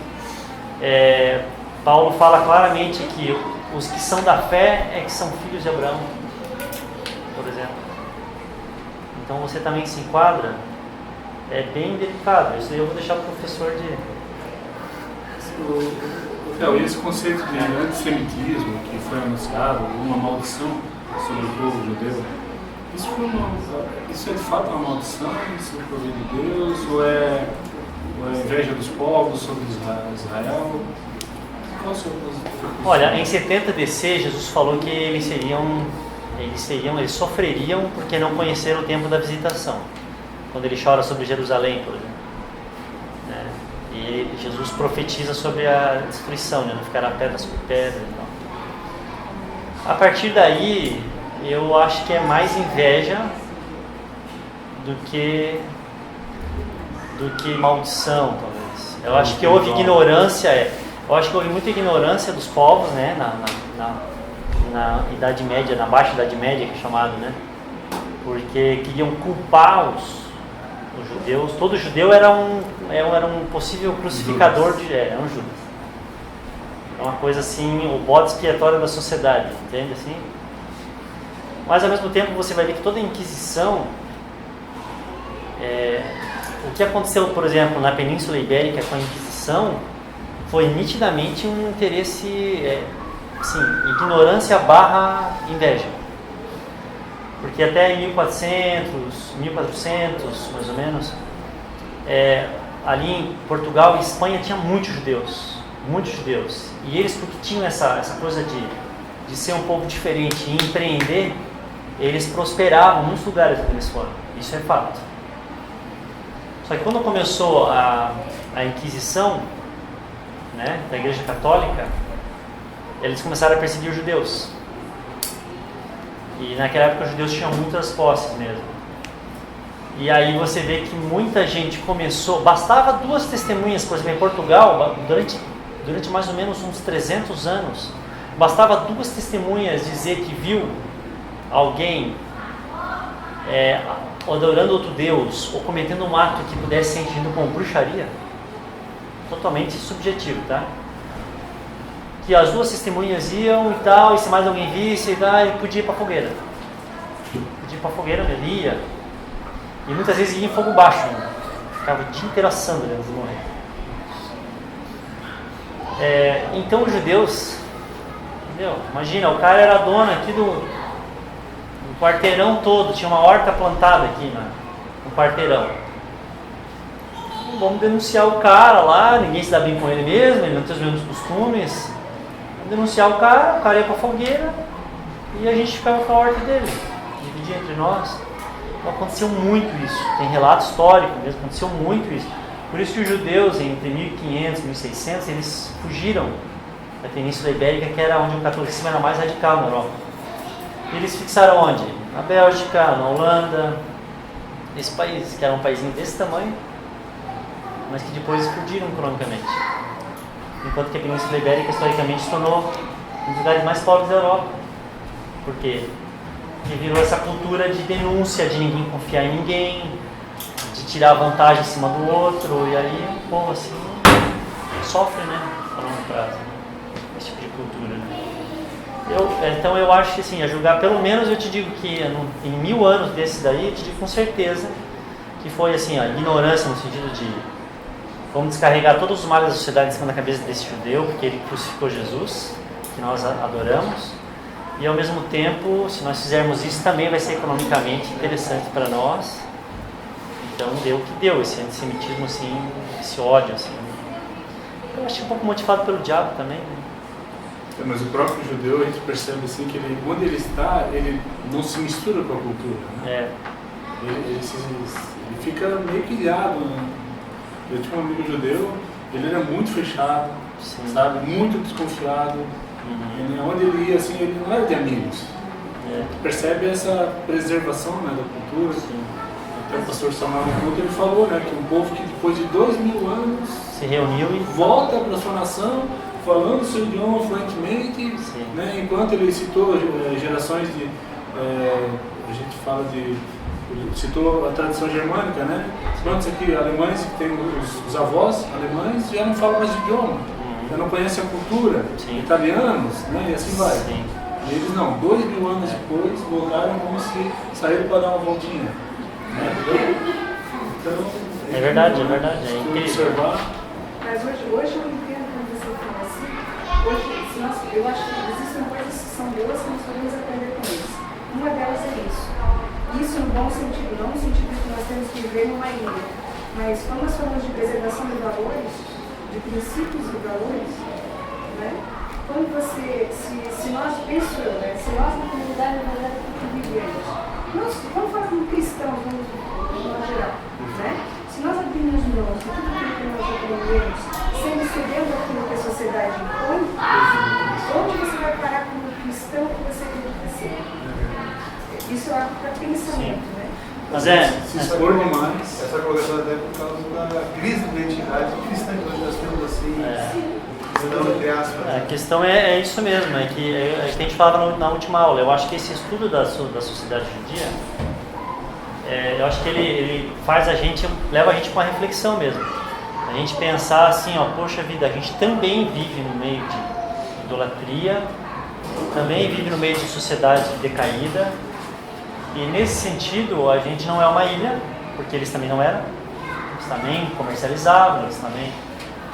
Paulo fala claramente que os que são da fé é que são filhos de Abraão, por exemplo. Então você também se enquadra. É bem delicado. Isso aí eu vou deixar para o professor de... E esse conceito de antissemitismo que foi anunciado, uma maldição sobre o povo judeu, isso é de fato uma maldição? Isso é prover de Deus? Ou é a inveja dos povos sobre Israel? Qual é o seu posição? Olha, em 70 DC, Jesus falou que eles sofreriam porque não conheceram o tempo da visitação. Quando ele chora sobre Jerusalém, por exemplo. Né? E Jesus profetiza sobre a destruição, né? Não ficará pedra sobre pedra e tal. A partir daí, eu acho que é mais inveja do que do que maldição, talvez. Eu acho que houve ignorância, eu acho que houve muita ignorância dos povos, né, na Idade Média, na Baixa Idade Média, que é chamado, né, porque queriam culpar os judeus. Todo judeu era um possível crucificador era um Judas. É uma coisa assim, o bode expiatório da sociedade, entende assim? Mas ao mesmo tempo você vai ver que toda a Inquisição, o que aconteceu, por exemplo, na Península Ibérica com a Inquisição, foi nitidamente um interesse, assim, ignorância barra inveja. Porque até em 1400 mais ou menos, ali em Portugal e Espanha tinha muitos judeus. E eles, porque tinham essa coisa de ser um povo diferente e empreender, eles prosperavam nos lugares onde eles foram. Isso é fato. Só que quando começou a Inquisição, né, da Igreja Católica, eles começaram a perseguir os judeus. E naquela época os judeus tinham muitas posses mesmo. E aí você vê que muita gente começou... Bastava 2 testemunhas, por exemplo, em Portugal, durante mais ou menos uns 300 anos, bastava 2 testemunhas dizer que viu alguém adorando outro Deus ou cometendo um ato que pudesse ser entendido como bruxaria. Totalmente subjetivo, tá? Que as 2 testemunhas iam e tal, e se mais alguém visse e tal, ele podia ir para a fogueira. Ele ia. E muitas vezes ia em fogo baixo, né? Ficava o dia inteiro assando antes de morrer. Então os judeus, entendeu? Imagina, o cara era dono aqui do quarteirão todo, tinha uma horta plantada aqui no quarteirão. Vamos denunciar o cara lá, ninguém se dá bem com ele mesmo, ele não tem os mesmos costumes. Vamos denunciar o cara ia pra fogueira e a gente ficava com a horta dele, dividia entre nós. Então aconteceu muito isso, tem relato histórico mesmo, aconteceu muito isso. Por isso que os judeus, entre 1500 e 1600, eles fugiram da Península Ibérica, que era onde o catolicismo era mais radical na Europa. E eles fixaram onde? Na Bélgica, na Holanda, esse país, que era um paísinho desse tamanho, mas que depois explodiram economicamente. Enquanto que a Península Ibérica, historicamente, se tornou um dos lugares mais pobres da Europa. Por quê? Porque virou essa cultura de denúncia, de ninguém confiar em ninguém, de tirar vantagem em cima do outro, e aí o povo assim sofre, né, a longo prazo, esse tipo de cultura, né? Então eu acho que assim, a julgar, pelo menos eu te digo que em 1000 anos desse daí, eu te digo com certeza que foi assim, a ignorância no sentido de vamos descarregar todos os males da sociedade em cima da cabeça desse judeu, porque ele crucificou Jesus, que nós adoramos, e ao mesmo tempo, se nós fizermos isso, também vai ser economicamente interessante para nós. Então deu o que deu, esse antissemitismo, assim, esse ódio, assim. Eu acho um pouco motivado pelo diabo também, né? Mas o próprio judeu, a gente percebe assim que onde ele está, ele não se mistura com a cultura, né? Ele fica meio que ilhado, né? Eu tinha um amigo judeu, ele era muito fechado, Sim. sabe? Muito desconfiado. E onde ele ia, assim, ele não era de amigos. Percebe essa preservação, né, da cultura. Sim. Até o pastor Samuel ele falou, né, que um povo que depois de 2000 anos Se reuniu e volta para sua nação, falando seu idioma fluentemente, né, enquanto ele citou gerações de... a gente fala de... citou a tradição germânica, né? Quantos aqui alemães que tem os avós alemães já não falam mais idioma, já não conhecem a cultura, italianos, né? E assim vai. Sim. E eles não, 2000 anos depois voltaram como se saíram para dar uma voltinha. Né? Então, É verdade, é incrível. Observar. Mas hoje eu entendo quando você fala assim, eu acho que existem coisas que são boas que nós podemos aprender com eles. Uma delas é isso. Isso no bom sentido, não no sentido de que nós temos que viver numa ilha. Mas quando nós falamos de preservação de valores, de princípios e valores, né? Quando você, se nós pensamos, né? Se nós na comunidade que vivemos, vamos falar como cristãos, de modo geral, né? Se nós abrimos mãos de tudo aquilo que nós aprendemos, sem cedendo aquilo que a sociedade impõe, onde você vai parar como cristão que você acredita ser? Isso é algo para pensamento, né? Mas se expor demais. Essa colocação até por causa identidade cristã que hoje nós temos assim, cristão entre aspas. A questão é isso mesmo, é que a gente falava na última aula. Eu acho que esse estudo da sociedade judia, eu acho que ele faz leva a gente para uma reflexão mesmo. A gente pensar assim, ó, poxa vida, a gente também vive no meio de idolatria, também vive no meio de sociedade decaída, e nesse sentido a gente não é uma ilha, porque eles também não eram, eles também comercializavam, eles também,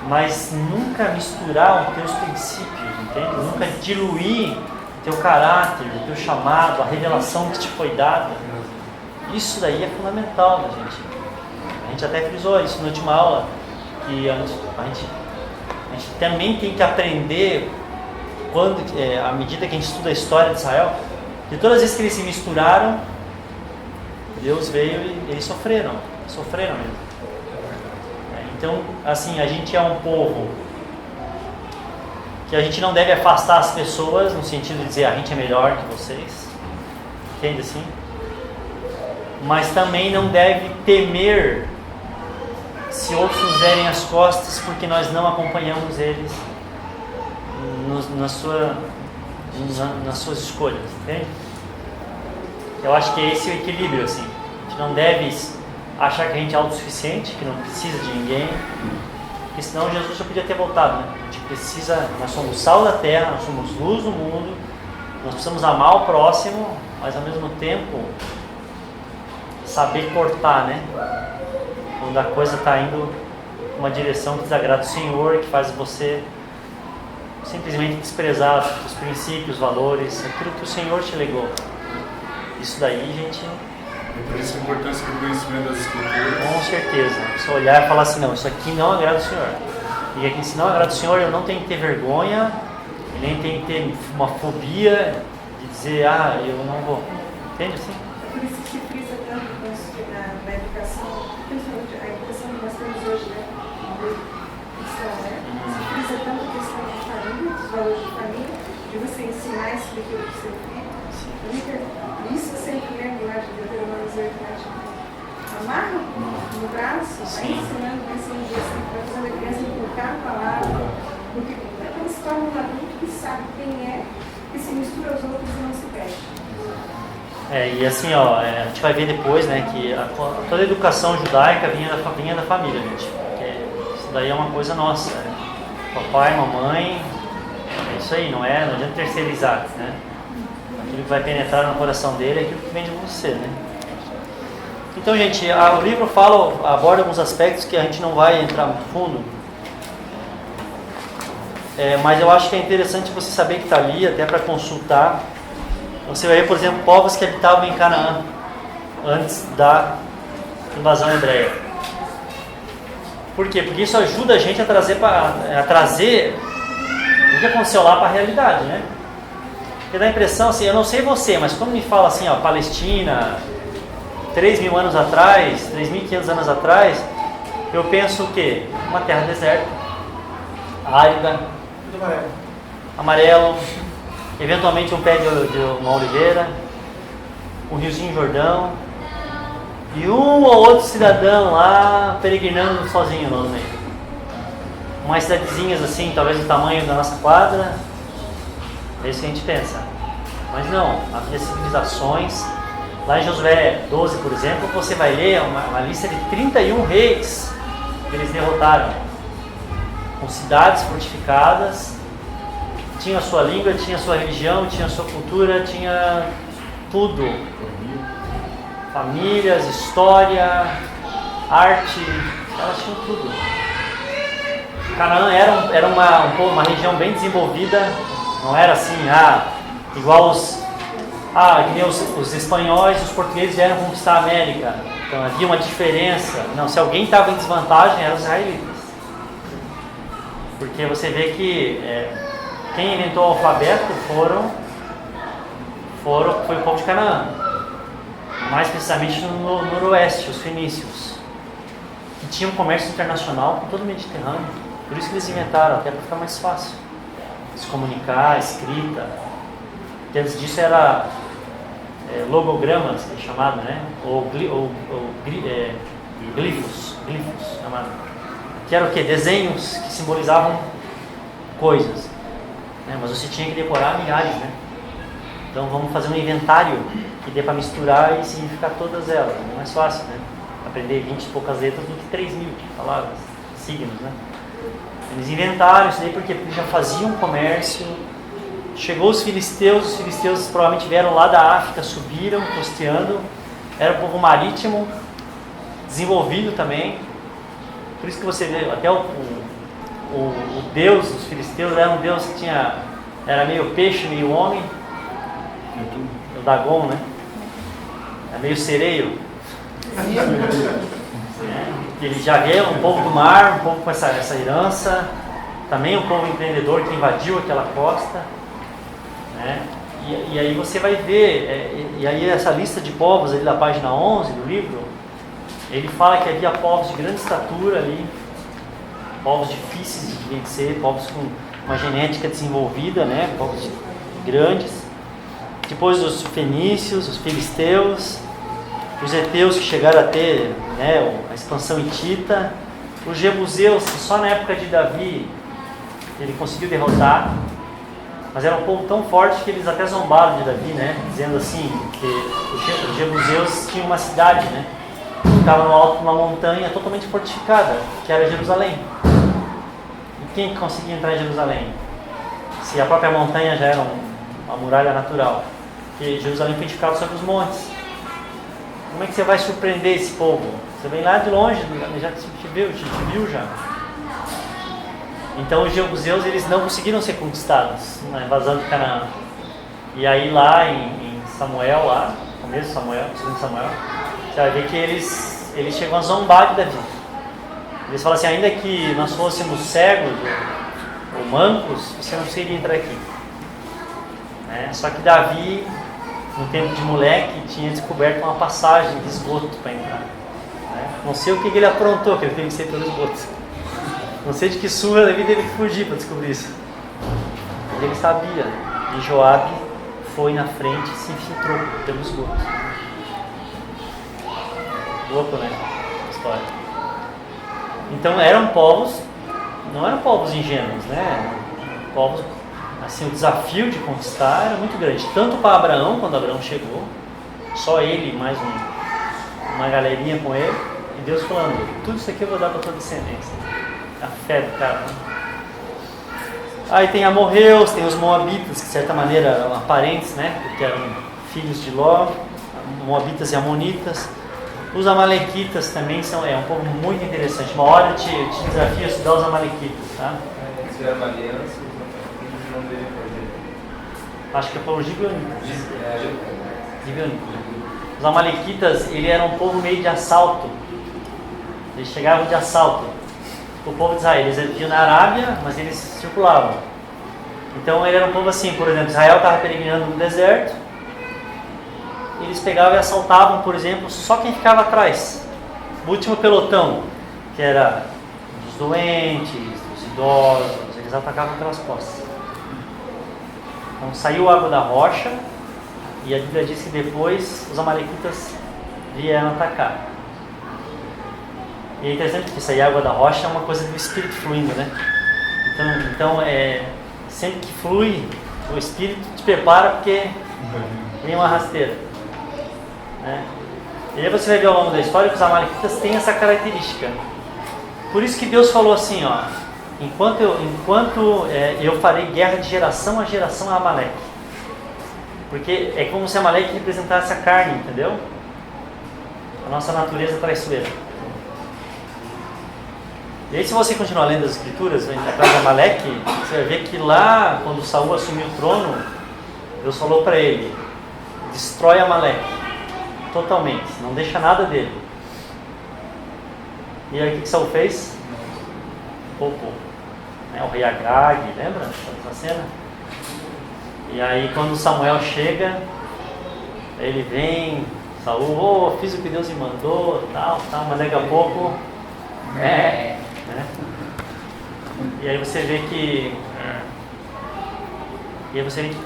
mas nunca misturar os teus princípios, entende? Nunca diluir o teu caráter, o teu chamado, a revelação que te foi dada. Isso daí é fundamental da gente. A gente até frisou isso na última aula, que a gente também tem que aprender, à medida que a gente estuda a história de Israel, que todas as vezes que eles se misturaram, Deus veio e eles sofreram mesmo. Então, assim, a gente é um povo que a gente não deve afastar as pessoas no sentido de dizer a gente é melhor que vocês, entende assim? Mas também não deve temer se outros nos derem as costas porque nós não acompanhamos eles nas suas escolhas, entende? Eu acho que é esse o equilíbrio, assim. A gente não deve achar que a gente é autossuficiente, que não precisa de ninguém, porque senão Jesus já podia ter voltado, né? A gente precisa, nós somos sal da terra, nós somos luz do mundo, nós precisamos amar o próximo, mas ao mesmo tempo saber cortar, né? Quando a coisa está indo uma direção que desagrada o Senhor, que faz você simplesmente desprezar os princípios, os valores, aquilo que o Senhor te legou. Isso daí, gente... E por isso a importância do conhecimento das Escrituras. Com certeza. Você olhar e falar assim, não, isso aqui não agrada o Senhor. E aqui, se não agrada o Senhor, eu não tenho que ter vergonha, nem tenho que ter uma fobia de dizer, eu não vou. Entende assim? Por isso que se frisa tanto na educação, principalmente a educação que nós temos hoje, né? Se frisa tanto a questão da família, dos valores de família, de você ensinar a escritura do seu filho. Isso sempre lembro lá de Deuteronômio 18, amarra no braço, vai ensinando assim, vai fazendo a criança inculcar a palavra, porque ela se torna um adulto que sabe quem é, que se mistura aos outros e não se perde. E assim, ó, a gente vai ver depois, né, que toda a educação judaica vinha da família, gente. Isso daí é uma coisa nossa. Papai, mamãe, é isso aí, não adianta terceirizar, né? Aquilo que vai penetrar no coração dele é aquilo que vem de você, né? Então, gente, o livro aborda alguns aspectos que a gente não vai entrar muito fundo, mas eu acho que é interessante você saber que está ali, até para consultar. Você vai ver, por exemplo, povos que habitavam em Canaã antes da invasão hebreia. Por quê? Porque isso ajuda a gente a trazer o que aconteceu lá para a realidade, né? Porque dá a impressão, assim, eu não sei você, mas quando me fala assim, ó, Palestina, 3.000 anos atrás, 3.500 anos atrás, eu penso o quê? Uma terra deserta, árida, amarelo, eventualmente um pé de uma oliveira, um riozinho Jordão, e um ou outro cidadão lá peregrinando sozinho no meio. Umas cidadezinhas assim, talvez do tamanho da nossa quadra. É isso que a gente pensa. Mas não, havia civilizações. Lá em Josué 12, por exemplo, você vai ler uma lista de 31 reis que eles derrotaram, com cidades fortificadas, tinha a sua língua, tinha a sua religião, tinha a sua cultura, tinha tudo. Famílias, história, arte, elas tinham tudo. Canaã era uma região bem desenvolvida, não era assim, igual que nem os espanhóis e os portugueses vieram conquistar a América. Então havia uma diferença. Não, se alguém estava em desvantagem, eram os israelitas. Porque você vê que quem inventou o alfabeto foi o povo de Canaã. Mais precisamente no noroeste, os fenícios, que tinham um comércio internacional com todo o Mediterrâneo. Por isso que eles inventaram, até para ficar mais fácil se comunicar, escrita. Que antes disso era logogramas, que é chamado, né? Ou glifos, chamado. que era o quê? Desenhos que simbolizavam coisas, né? Mas você tinha que decorar milhares, né? Então vamos fazer um inventário que dê para misturar e significar todas elas. Não é mais fácil, né? Aprender 20 e poucas letras do que 3.000 palavras, signos, né? Eles inventaram isso daí porque eles já faziam comércio. Chegou os filisteus provavelmente vieram lá da África, subiram, costeando. Era um povo marítimo, desenvolvido também. Por isso que você vê, até o deus dos filisteus era um deus que era meio peixe, meio homem. O Dagon, né? É meio sereio. Ele já é um povo do mar, um povo com essa herança. Também um povo empreendedor que invadiu aquela costa, né? E aí você vai ver, e aí essa lista de povos ali da página 11 do livro, ele fala que havia povos de grande estatura ali, povos difíceis de vencer, povos com uma genética desenvolvida, né? Povos grandes. Depois os fenícios, os filisteus, os heteus que chegaram a ter, né, a expansão hitita, os jebuseus que só na época de Davi ele conseguiu derrotar, mas era um povo tão forte que eles até zombaram de Davi, né, dizendo assim que os jebuseus tinham uma cidade, né, que ficava no alto de uma montanha totalmente fortificada, que era Jerusalém. E quem conseguia entrar em Jerusalém? Se a própria montanha já era uma muralha natural, porque Jerusalém foi edificada sobre os montes. Como é que você vai surpreender esse povo? Você vem lá de longe, já te viu já. Então os jebuseus eles não conseguiram ser conquistados na invasão de Canaã. E aí lá em Samuel, lá, começo de Samuel, segundo Samuel, você vai ver que eles chegam a zombar de Davi. Eles falam assim, ainda que nós fôssemos cegos ou mancos, você não conseguiria entrar aqui. Só que Davi, no tempo de moleque, tinha descoberto uma passagem de esgoto para entrar. Não sei o que ele aprontou, que ele teve que ser pelo esgoto. Não sei de que surra Davi teve que fugir para descobrir isso. Ele sabia. E Joabe foi na frente e se infiltrou pelo esgoto. Louco, né? História. Então eram povos, não eram povos ingênuos, né? Povos, assim, o desafio de conquistar era muito grande. Tanto para Abraão, quando Abraão chegou, só ele e mais uma galerinha com ele, e Deus falando, tudo isso aqui eu vou dar para tua descendência. A fé do cara. Aí tem amorreus, tem os moabitas, que de certa maneira eram parentes, né? Porque eram filhos de Ló, moabitas e amonitas. Os amalequitas também é um povo muito interessante. Uma hora eu te desafio a estudar os amalequitas, tá? Se tiver uma aliança, não deveria perder. Acho que é por Gibeonitas. Os amalequitas, ele era um povo meio de assalto. Eles chegavam de assalto. O povo de Israel, eles viviam na Arábia, mas eles circulavam. Então ele era um povo assim, por exemplo, Israel estava peregrinando no deserto, eles pegavam e assaltavam, por exemplo, só quem ficava atrás. O último pelotão, que era dos doentes, dos idosos, eles atacavam pelas costas. Então saiu água da rocha, e a Bíblia diz que depois os amalequitas vieram atacar. E é interessante porque sair água da rocha é uma coisa do espírito fluindo, né? Então sempre que flui, o espírito te prepara porque vem uma rasteira, né? E aí você vai ver ao longo da história que os amalequitas têm essa característica. Por isso que Deus falou assim, ó, enquanto eu farei guerra de geração a geração a Amaleque. Porque é como se Amaleque representasse a carne, entendeu? A nossa natureza traiçoeira. E aí se você continuar lendo as escrituras, atrás de Amaleque, você vai ver que lá, quando Saul assumiu o trono, Deus falou para ele, destrói Amaleque, totalmente, não deixa nada dele. E aí o que Saul fez? Poupou. O rei Agag, lembra dessa cena? E aí quando Samuel chega, ele vem, Saul, fiz o que Deus me mandou, tal, mas daqui a pouco... né? E aí você vê que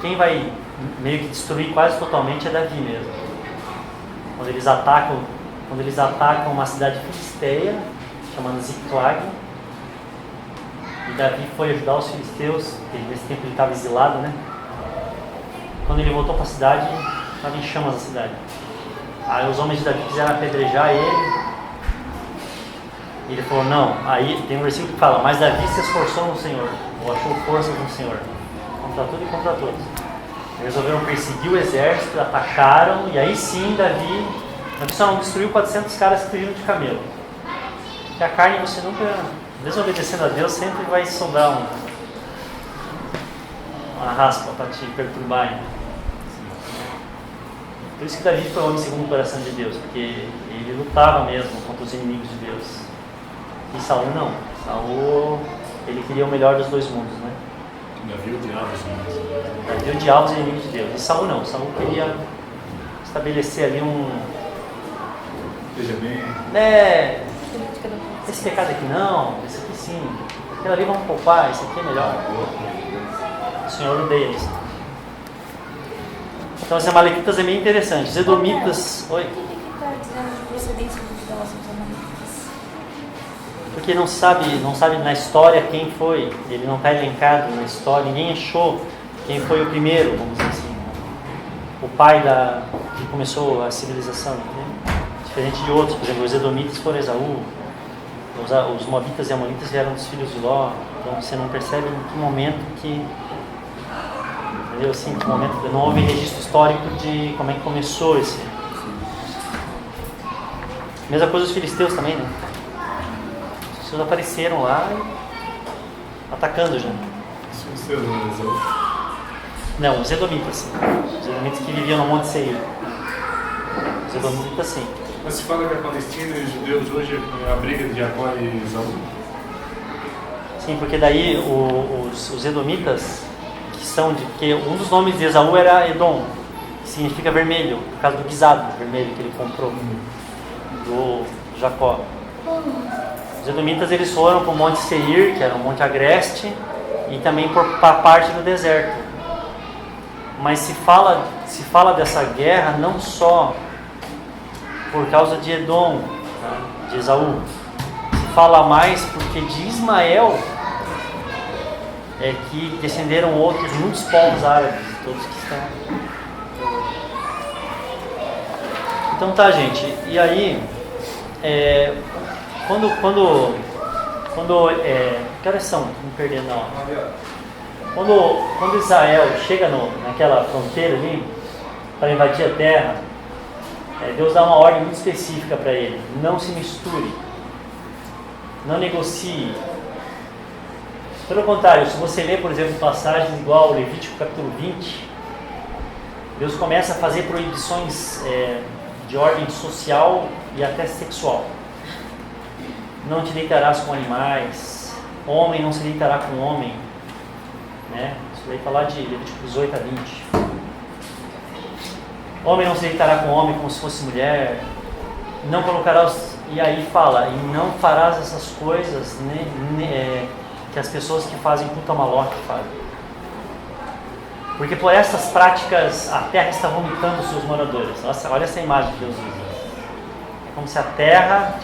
quem vai meio que destruir quase totalmente é Davi mesmo. Quando eles atacam uma cidade filisteia chamada Ziklag, e Davi foi ajudar os filisteus, porque nesse tempo ele estava exilado, né? Quando ele voltou para a cidade, estava em chamas a cidade. Aí os homens de Davi quiseram apedrejar ele. E ele falou, não. Aí tem um versículo que fala, mas Davi se esforçou no Senhor, ou achou forças no Senhor, contra tudo e contra todos. Resolveram perseguir o exército, atacaram, e aí sim Davi só não destruiu 400 caras que fugiram de camelo. Porque a carne você nunca, mesmo obedecendo a Deus, sempre vai sobrar uma raspa para te perturbar ainda. Por isso que Davi foi o homem segundo o coração de Deus, porque ele lutava mesmo contra os inimigos de Deus. E Saul não. Saul, ele queria o melhor dos dois mundos, né? Davi odiava os inimigos. Davi odiava os inimigos de Deus. E Saul não. Saul queria estabelecer ali Veja bem. Esse pecado aqui não, esse aqui sim. Aquele ali vamos poupar, esse aqui é melhor. O Senhor odeia isso. Então os amalequitas é meio interessante. Os edomitas... Oi? Por que está dizendo de procedência dos idosos, os amalequitas? Porque não sabe na história quem foi. Ele não está elencado na história. Ninguém achou quem foi o primeiro, vamos dizer assim. O pai que começou a civilização. Né? Diferente de outros. Por exemplo, os edomitas foram Esaú. Os moabitas e amonitas vieram dos filhos de Ló. Então você não percebe em que momento que... Entendeu? Assim, que momento não houve registro histórico de como é que começou esse... Mesma coisa os filisteus também, né? Os filisteus apareceram lá atacando já. Os filisteus não Esaú. Não, os edomitas. Os edomitas que viviam no Monte Seir. Os edomitas sim. Mas se fala que a Palestina e os judeus hoje é a briga de Jacó e Esaú? Sim, porque daí os edomitas, que são de... Porque um dos nomes de Esaú era Edom, que significa vermelho, por causa do guisado vermelho que ele comprou do Jacó. Os edomitas eles foram para o Monte Seir, que era um monte agreste, e também para parte do deserto. Mas se fala dessa guerra não só por causa de Edom, de Esaú. Se fala mais porque de Ismael é que descenderam muitos povos árabes, todos que estão. Então tá, gente. E aí, quando que horas são? Me perdendo na hora. Quando Israel chega naquela fronteira ali para invadir a terra, Deus dá uma ordem muito específica para ele: não se misture, não negocie. Pelo contrário, se você ler, por exemplo, passagens igual ao Levítico capítulo 20, Deus começa a fazer proibições de ordem social e até sexual. Não te deitarás com animais, homem não se deitará com homem, né? Isso vai falar de Levítico 18 a 20. Homem não se deitará com homem como se fosse mulher, não colocarás, e aí fala, e não farás essas coisas que as pessoas que fazem culto a Moloque fazem. Porque por essas práticas a terra está vomitando os seus moradores. Nossa, olha essa imagem que Deus usa. É como se a terra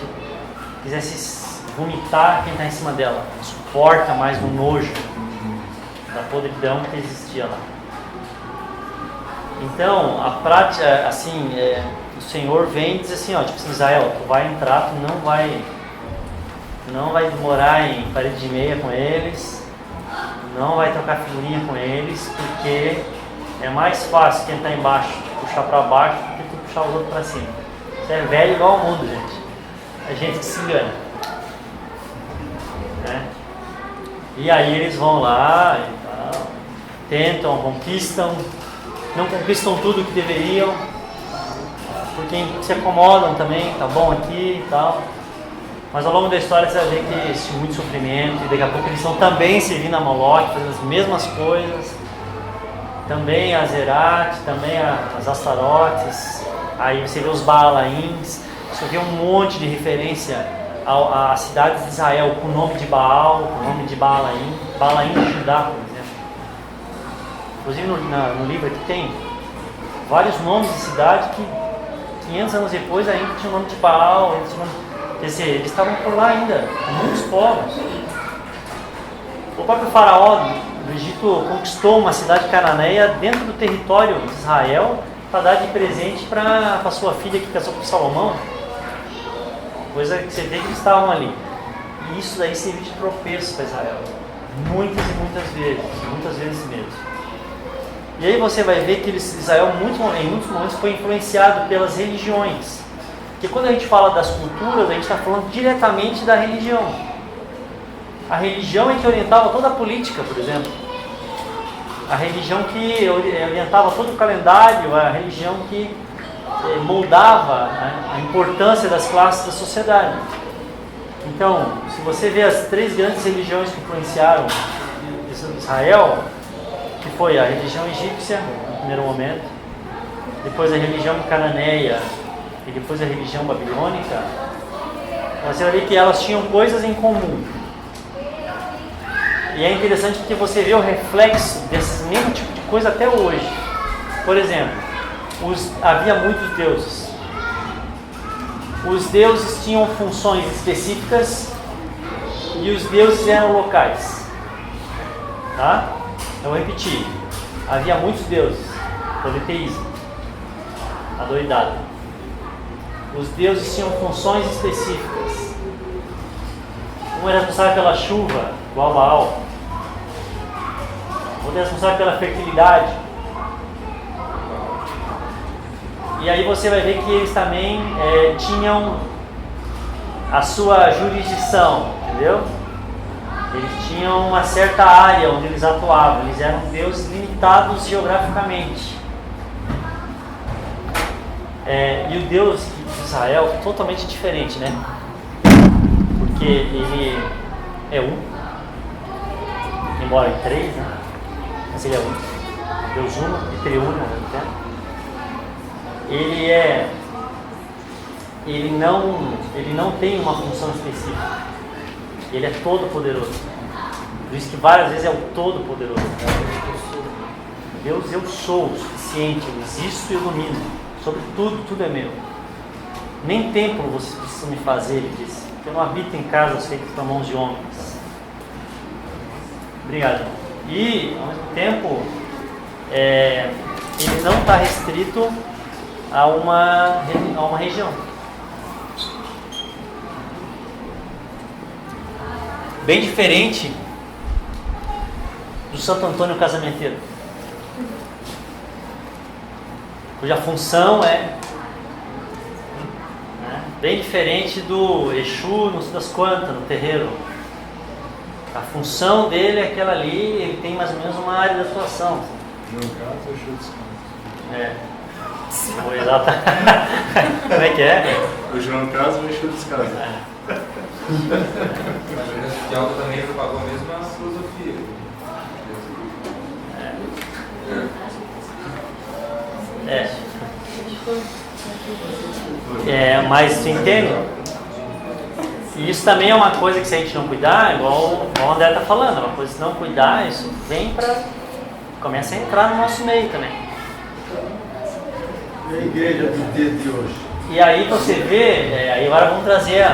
quisesse vomitar quem está em cima dela. Não suporta mais o nojo da podridão que existia lá. Então, a prática, assim, o Senhor vem e diz assim, tipo assim, Israel, tu vai entrar, tu não vai morar em parede de meia com eles, não vai trocar figurinha com eles, porque é mais fácil quem está embaixo puxar para baixo do que tu puxar os outros para cima. Você é velho igual ao mundo, gente. É gente que se engana. Né? E aí eles vão lá e tal, tentam, conquistam, não conquistam tudo o que deveriam, porque se acomodam também, tá bom aqui e tal. Mas ao longo da história você vai ver que existe muito sofrimento e daqui a pouco eles estão também servindo a Moloque, fazendo as mesmas coisas, também a Zerat, também as Astarotes, aí você vê os Baalaíns, você vê um monte de referência às cidades de Israel com o nome de Baal, com o nome de Baalaim, Baalaim de Judá, por exemplo. Inclusive no livro aqui tem vários nomes de cidade que 500 anos depois ainda tinha o nome de Baal, quer dizer, eles estavam por lá ainda, muitos povos. próprio faraó do Egito conquistou uma cidade cananeia dentro do território de Israel para dar de presente para a sua filha que casou com Salomão. Coisa que você vê que eles estavam ali. E isso daí serviu de tropeço para Israel. Muitas e muitas vezes mesmo. E aí você vai ver que Israel em muitos momentos foi influenciado pelas religiões. Porque quando a gente fala das culturas, a gente está falando diretamente da religião. A religião é que orientava toda a política, por exemplo. A religião que orientava todo o calendário, a religião que moldava a importância das classes da sociedade. Então, se você vê as 3 grandes religiões que influenciaram Israel, que foi a religião egípcia, no primeiro momento, depois a religião cananeia e depois a religião babilônica, você vai ver que elas tinham coisas em comum. E é interessante porque você vê o reflexo desse mesmo tipo de coisa até hoje. Por exemplo, havia muitos deuses. Os deuses tinham funções específicas e os deuses eram locais. Tá? Eu vou repetir. Havia muitos deuses. Politeísmo. Adoidado. Os deuses tinham funções específicas. Um era responsável pela chuva, igual Baal. Outro era responsável pela fertilidade. E aí você vai ver que eles também tinham a sua jurisdição, entendeu? Eles tinham uma certa área onde eles atuavam. Eles eram deuses limitados geograficamente. E o Deus de Israel é totalmente diferente, né? Porque ele é um, embora em 3, né? Mas ele é um. Deus uno e triuno, né? Ele não tem uma função específica. Ele é todo poderoso. Por isso que várias vezes é o todo poderoso. Deus, eu sou o suficiente, eu existo e eu domino. Sobre tudo é meu. Nem templo vocês precisam me fazer, ele disse. Eu não habito em casas feitas por mãos de homens. Obrigado. E, ao mesmo tempo, ele não está restrito a uma região. Bem diferente do Santo Antônio Casamenteiro, cuja função bem diferente do Exu, não sei das quantas, no terreiro. A função dele é aquela ali, ele tem mais ou menos uma área de atuação. No caso, Exu descansa. Foi exatamente. Como é que é? O João Caso e o Exu descansa. Mas o Deus de algo também propagou a mesma filosofia. Mas você entende? E isso também é uma coisa que se a gente não cuidar, igual o André está falando, uma coisa que se não cuidar, isso começa a entrar no nosso meio também. E a igreja dos dias de hoje? E aí você vê, aí agora vamos trazer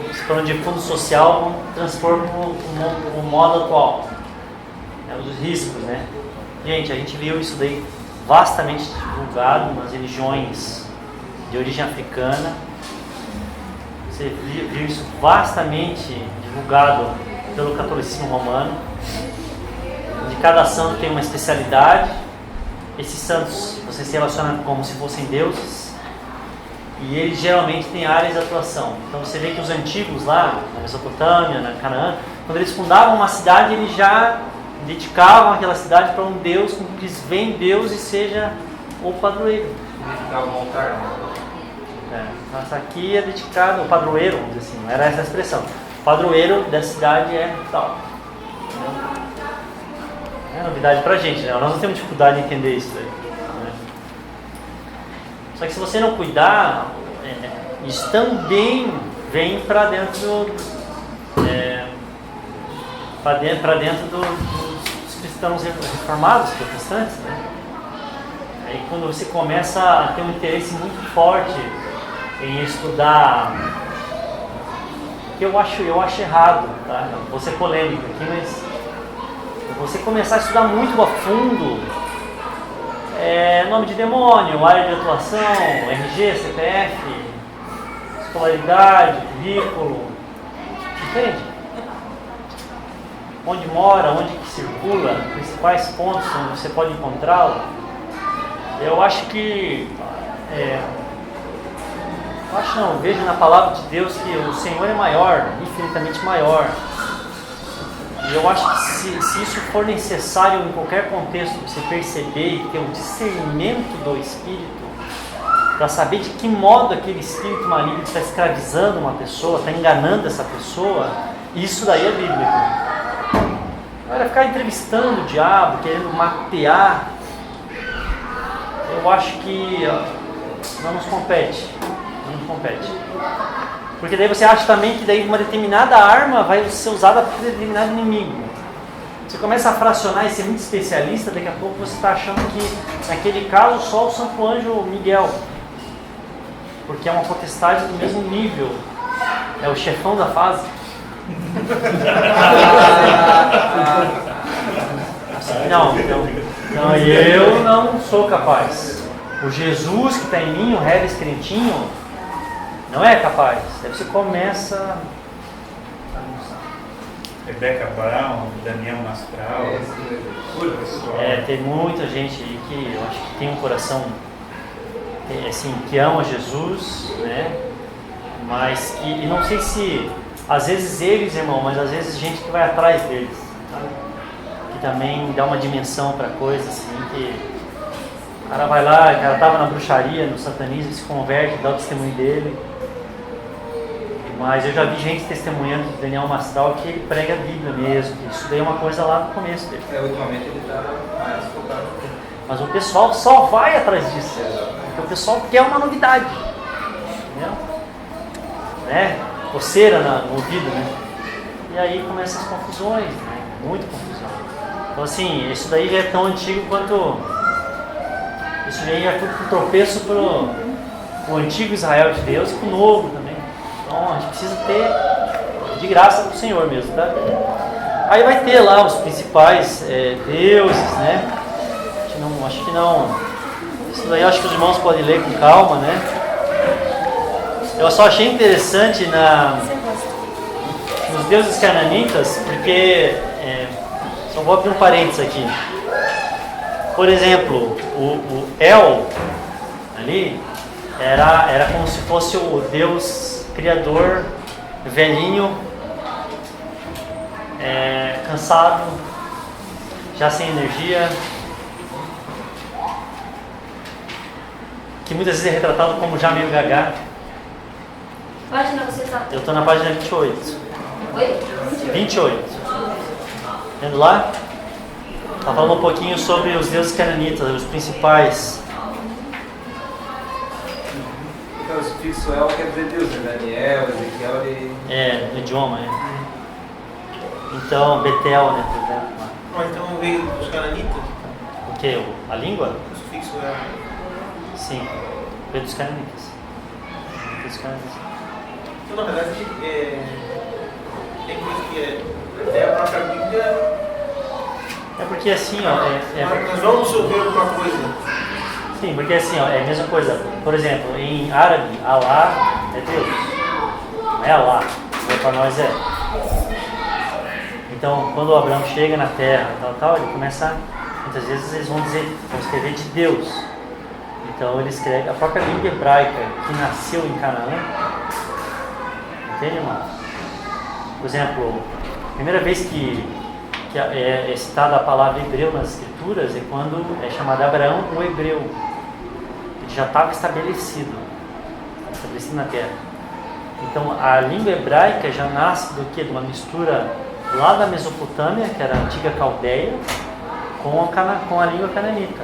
esse plano de fundo social, vamos transpor para o modo atual, os riscos, né? Gente, a gente viu isso daí vastamente divulgado nas religiões de origem africana. Você viu isso vastamente divulgado pelo catolicismo romano, onde cada santo tem uma especialidade. Esses santos você se relaciona como se fossem deuses, e eles geralmente têm áreas de atuação. Então você vê que os antigos lá, na Mesopotâmia, na Canaã, quando eles fundavam uma cidade, eles já dedicavam aquela cidade para um deus, como que eles veem Deus e seja o padroeiro. Dá um altar, né? Essa aqui é dedicado ao padroeiro, vamos dizer assim, não era essa a expressão. O padroeiro dessa cidade é tal. É novidade pra gente, né? Nós não temos dificuldade em entender isso daí, né? Só que se você não cuidar, isso também vem para dentro dos cristãos reformados, protestantes, né? Aí quando você começa a ter um interesse muito forte em estudar, que eu acho errado, tá? Vou ser polêmico aqui, mas você começar a estudar muito a fundo, nome de demônio, área de atuação, RG, CPF, escolaridade, currículo, entende? Onde mora, onde que circula, principais pontos onde você pode encontrá-lo. Eu acho que, vejo na palavra de Deus que o Senhor é maior, infinitamente maior. E eu acho que se isso for necessário em qualquer contexto, você perceber e ter um discernimento do Espírito, para saber de que modo aquele espírito maligno está escravizando uma pessoa, está enganando essa pessoa, isso daí é bíblico. Agora ficar entrevistando o diabo, querendo mapear, eu acho que não nos compete. Porque daí você acha também que daí uma determinada arma vai ser usada para um determinado inimigo. Você começa a fracionar e ser muito especialista, daqui a pouco você está achando que, naquele caso, só o Santo Anjo Miguel. Porque é uma potestade do mesmo nível. É o chefão da fase. Não, eu não sou capaz. O Jesus que está em mim, o Regis Crentinho, não é capaz. Aí você começa Rebeca Brown, Daniel Mastral. tem muita gente aí que eu acho que tem um coração assim, que ama Jesus, né? Mas que, e não sei se às vezes eles, irmão, mas às vezes gente que vai atrás deles, tá? Que também dá uma dimensão para coisas assim, que o cara vai lá, o cara estava na bruxaria, no satanismo, se converte, dá o testemunho dele. Mas eu já vi gente testemunhando de Daniel Mastral que ele prega a Bíblia mesmo. Isso daí é uma coisa lá no começo dele. Ultimamente ele está mais focado. Mas o pessoal só vai atrás disso. Porque o pessoal quer uma novidade. Entendeu? Né? Coceira no ouvido, né? E aí começam as confusões, né? Muita confusão. Então assim, isso daí já é tão antigo quanto... Isso daí já foi um tropeço pro antigo Israel de Deus e pro novo também. Então a gente precisa ter de graça do Senhor mesmo, tá? Aí vai ter lá os principais deuses, né? Acho que não. Isso daí eu acho que os irmãos podem ler com calma, né? Eu só achei interessante nos deuses cananitas, porque só vou abrir um parênteses aqui. Por exemplo, o El ali era como se fosse o Deus criador, velhinho, cansado, já sem energia, que muitas vezes é retratado como já meio gaga. Página você está? Eu estou na página 28. Oi? 28. Vendo lá? Está falando um pouquinho sobre os deuses cananitas, os principais. Então, o sufixo El quer dizer Deus, né? Daniel, Ezequiel e... No idioma, Então, Betel, né, por exemplo. Então veio dos cananitas? O que? A língua? O sufixo é... Sim, veio dos cananitas. Então, na verdade, tem coisa que até a própria Bíblia... É porque assim, Nós vamos resolver alguma coisa. Sim, porque assim, é a mesma coisa. Por exemplo, em árabe, Alá é Deus. Não é Alá, para nós é. Então, quando o Abraão chega na terra, ele começa, muitas vezes eles vão escrever de Deus. Então, ele escreve a própria língua hebraica que nasceu em Canaã. Entende, irmão? Por exemplo, a primeira vez que é citada a palavra hebreu nas escrituras é quando é chamado Abraão o hebreu. Ele já estava estabelecido na terra. Então a língua hebraica já nasce do que? De uma mistura lá da Mesopotâmia, que era a antiga Caldeia, com a língua cananita.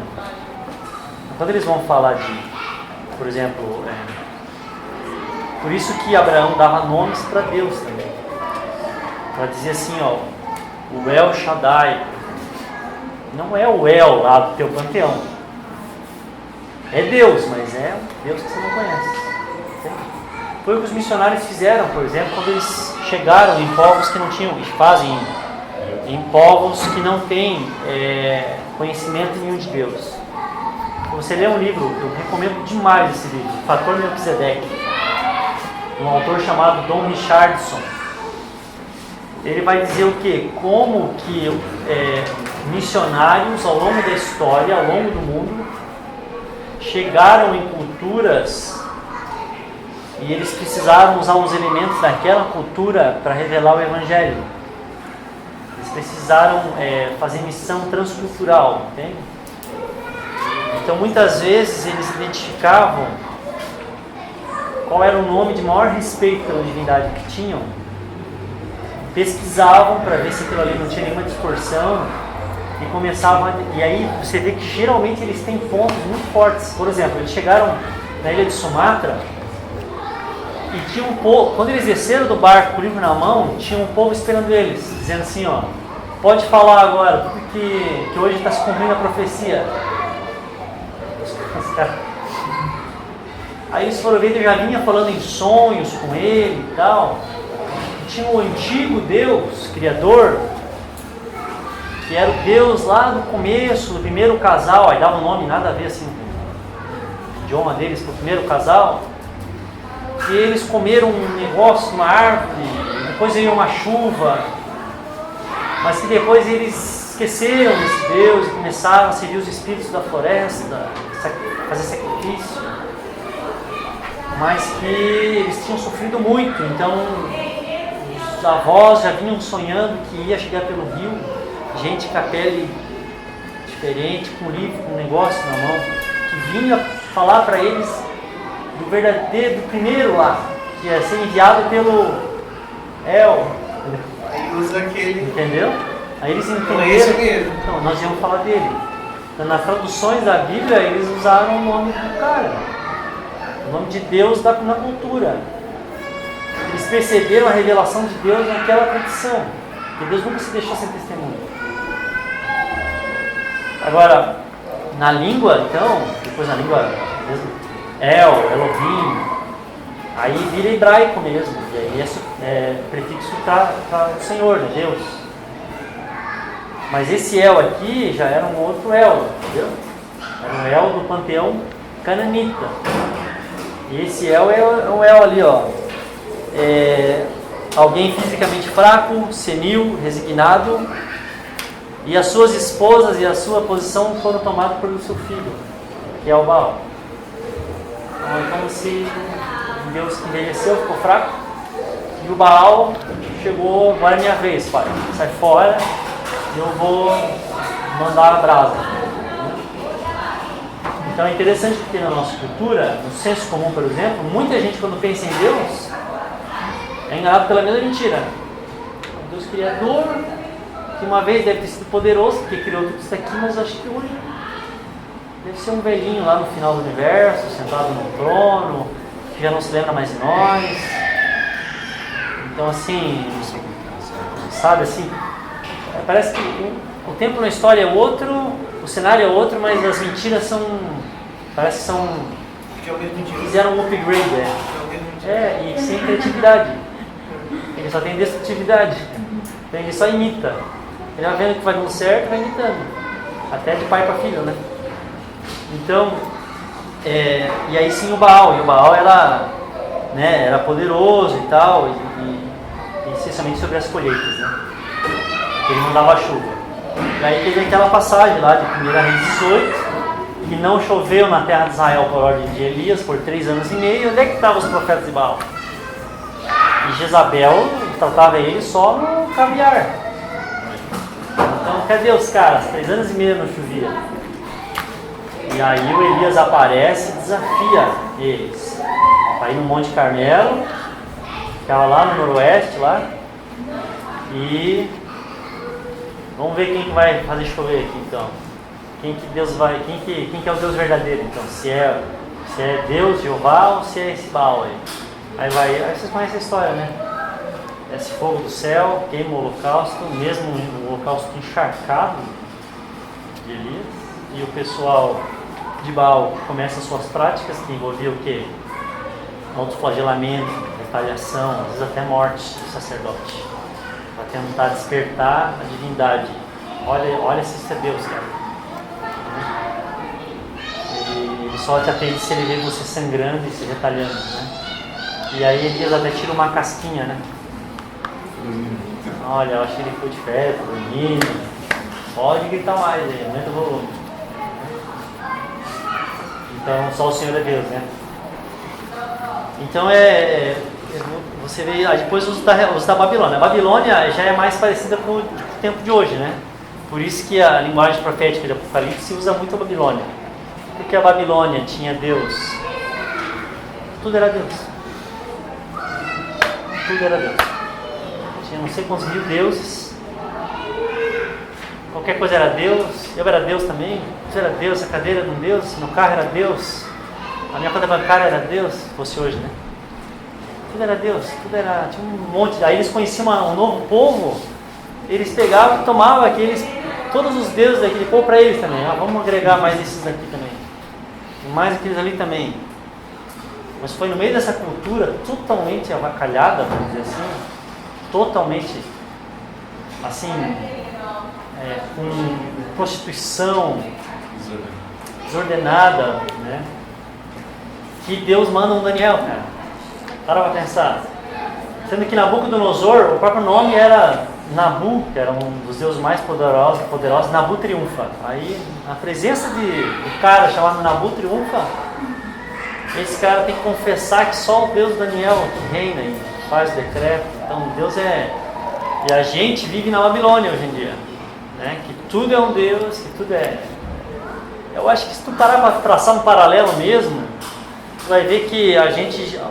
Quando eles vão falar por exemplo, por isso que Abraão dava nomes para Deus também. Para dizer assim, o El Shaddai. Não é o El lá do teu panteão. É Deus, mas é Deus que você não conhece. Entende? Foi o que os missionários fizeram, por exemplo, quando eles chegaram em povos que não tinham, e fazem em povos que não têm conhecimento nenhum de Deus. Se você ler um livro, eu recomendo demais esse livro, Fator Melquisedeque, um autor chamado Don Richardson. Ele vai dizer o quê? Como que missionários ao longo da história, ao longo do mundo, chegaram em culturas e eles precisaram usar uns elementos daquela cultura para revelar o Evangelho. Eles precisaram fazer missão transcultural, entende? Então muitas vezes eles identificavam qual era o nome de maior respeito pela divindade que tinham, pesquisavam para ver se aquilo ali não tinha nenhuma distorção e começavam e aí você vê que geralmente eles têm pontos muito fortes. Por exemplo, eles chegaram na ilha de Sumatra e tinha um povo, quando eles desceram do barco com o livro na mão, tinha um povo esperando eles, dizendo assim, ó, pode falar agora, porque que hoje está se cumprindo a profecia. Aí eles foram ver, eu já vinha falando em sonhos com ele e tal. Tinha o antigo Deus, Criador, que era o Deus lá no começo, do primeiro casal, aí dava um nome nada a ver assim, o idioma deles para o primeiro casal, e eles comeram um negócio, uma árvore, depois veio uma chuva, mas que depois eles esqueceram desse Deus e começaram a servir os espíritos da floresta, fazer sacrifício, mas que eles tinham sofrido muito, então os avós já vinham sonhando que ia chegar pelo rio, gente com a pele diferente, com um livro, com um negócio na mão, que vinha falar para eles do verdadeiro, do primeiro lá, que ia ser enviado pelo El. Aí usa aquele. Entendeu? Aí eles Esse entenderam. mesmo. Então, nós íamos falar dele. Então, nas traduções da Bíblia, eles usaram o nome do cara, o nome de Deus na cultura. Eles perceberam a revelação de Deus naquela tradição, que Deus nunca se deixou sem testemunho. Agora, na língua, então, depois na língua El, Elohim, aí vira hebraico mesmo, e aí é prefixo para o Senhor, né, Deus. Mas esse El aqui já era um outro El, entendeu? Era um El do panteão cananita. E esse El é um El ali, ó. Alguém fisicamente fraco, senil, resignado, e as suas esposas e a sua posição foram tomadas pelo seu filho, que é o Baal. Então se Deus envelheceu, ficou fraco, e o Baal chegou, agora é minha vez, pai, sai fora, eu vou mandar a brasa. Então é interessante porque na nossa cultura, no senso comum, por exemplo, muita gente quando pensa em Deus é enganado pela mesma mentira. Um Deus criador, que uma vez deve ter sido poderoso, porque criou tudo isso aqui, mas acho que hoje deve ser um velhinho lá no final do universo, sentado no trono, que já não se lembra mais de nós. Então assim, sabe assim, parece que o tempo na história é outro, o cenário é outro, mas as mentiras parece que são, Que é o mesmo dia. fizeram um upgrade, Que é o mesmo dia. e sem criatividade. Ele só tem destrutividade. Então ele só imita. Ele vai vendo que vai dando certo, vai imitando. Até de pai para filho, né? Então, e aí sim o Baal. E o Baal era poderoso e tal, e essencialmente sobre as colheitas, né? Ele mandava a chuva. E aí teve aquela passagem lá de 1 Reis 18, que não choveu na terra de Israel por ordem de Elias por 3 anos e meio. Onde é que estavam os profetas de Baal? E Jezabel tratava ele só no caviar. Então, cadê os caras? 3 anos e meio não chovia. E aí o Elias aparece e desafia eles. Para ir no Monte Carmelo, ficava lá no noroeste, lá. E vamos ver quem que vai fazer chover aqui então. Quem que é o Deus verdadeiro então? Se é Deus, Jeová, ou se é esse Baal aí? Aí vocês conhecem a história, né? Esse fogo do céu, queima o holocausto, mesmo o holocausto encharcado de Elias, e o pessoal de Baal começa as suas práticas, que envolviam o quê? Autoflagelamento, retaliação, às vezes até morte do sacerdote. tentar despertar a divindade. Olha se isso é Deus, cara. Ele só te atende se ele vê você sangrando e se retalhando, né? E aí Elias até tira uma casquinha, né? Olha, eu acho que ele foi de férias, dormindo. Pode gritar mais aí, aumenta o volume. Então, só o Senhor é Deus, né? Então, você vê, depois os da Babilônia. A Babilônia já é mais parecida com o tempo de hoje, né? Por isso que a linguagem profética de Apocalipse usa muito a Babilônia. Porque a Babilônia tinha Deus. Tudo era Deus. Tudo era Deus. Tinha não sei quantos mil deuses. Qualquer coisa era Deus. Eu era Deus também. Tudo era Deus. A cadeira era um Deus. Meu carro era Deus. A minha conta bancária era Deus. Se fosse hoje, né? Tudo era Deus. Tudo era... Tinha um monte. Aí eles conheciam um novo povo. Eles pegavam e tomavam todos os deuses daquele povo para eles também. Vamos agregar mais esses aqui também. E mais aqueles ali também. Mas foi no meio dessa cultura totalmente avacalhada, vamos dizer assim, totalmente assim, com prostituição desordenada, né? Que Deus manda um Daniel, cara. Para pra pensar. Sendo que Nabucodonosor, o próprio nome era Nabu, que era um dos deuses mais poderosos. Nabu triunfa. Aí, na presença de cara chamado Nabu triunfa, esse cara tem que confessar que só o Deus Daniel que reina e faz o decreto. Então Deus e a gente vive na Babilônia hoje em dia, né? Que tudo é um Deus, que tudo é... Eu acho que se tu parar para traçar um paralelo mesmo, tu vai ver que a gente,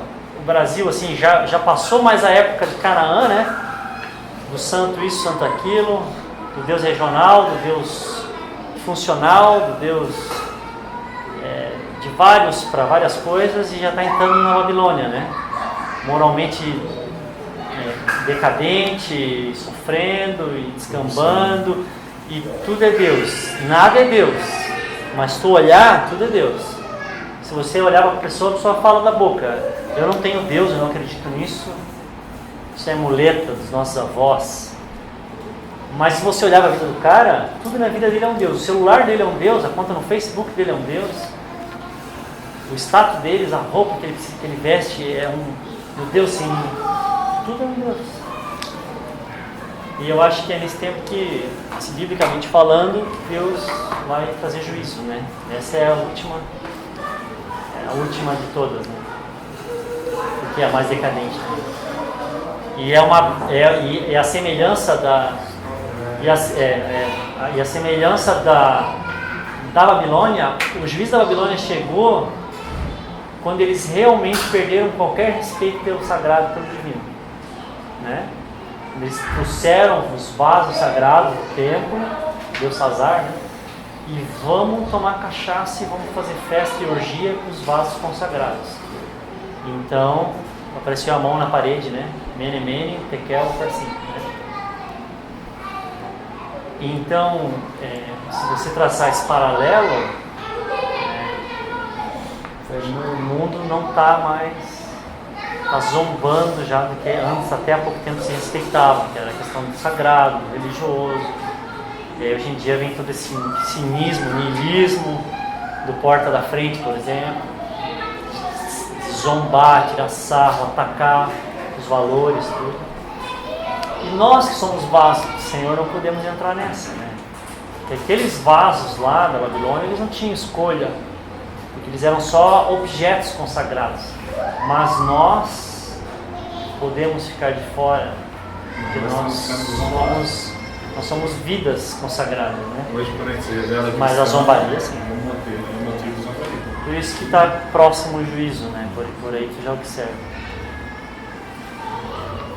o Brasil assim, já passou mais a época de Canaã, né? Do santo isso, santo aquilo, do Deus regional, do Deus funcional, do Deus... de vários para várias coisas, e já está entrando na Babilônia, né? Moralmente decadente, sofrendo e descambando, e tudo é Deus, nada é Deus, mas se tu olhar, tudo é Deus. Se você olhar para a pessoa fala da boca, eu não tenho Deus, eu não acredito nisso, isso é muleta dos nossos avós. Mas se você olhar para a vida do cara, tudo na vida dele é um Deus, o celular dele é um Deus, a conta no Facebook dele é um Deus, o status deles, a roupa que ele veste é um Deus sim. Tudo é um Deus. E eu acho que é nesse tempo que, assim, biblicamente falando, Deus vai trazer juízo, né? Essa é a última de todas, né? Porque é a mais decadente. Né? E a semelhança da Babilônia, o juiz da Babilônia chegou quando eles realmente perderam qualquer respeito pelo sagrado, pelo divino, né? Eles trouxeram os vasos sagrados do templo, Belsazar, né? E vamos tomar cachaça e vamos fazer festa e orgia com os vasos consagrados. Então, apareceu a mão na parede, né? Mene, mene, tekel, parsim, né? Então, se você traçar esse paralelo, o mundo não está mais zombando já do que antes, até há pouco tempo se respeitava, que era a questão do sagrado, do religioso. E aí hoje em dia vem todo esse cinismo, niilismo do porta da frente, por exemplo, zombar, tirar sarro, atacar os valores, tudo. E nós que somos vasos do Senhor não podemos entrar nessa, né? Porque aqueles vasos lá da Babilônia, eles não tinham escolha, porque eles eram só objetos consagrados. Mas nós podemos ficar de fora, porque nós somos vidas consagradas, né? Hoje, quando a gente revela que mas a zombaria, sim. é um motivo de zombaria. Por isso que está próximo o juízo, né? Por aí tu já observa.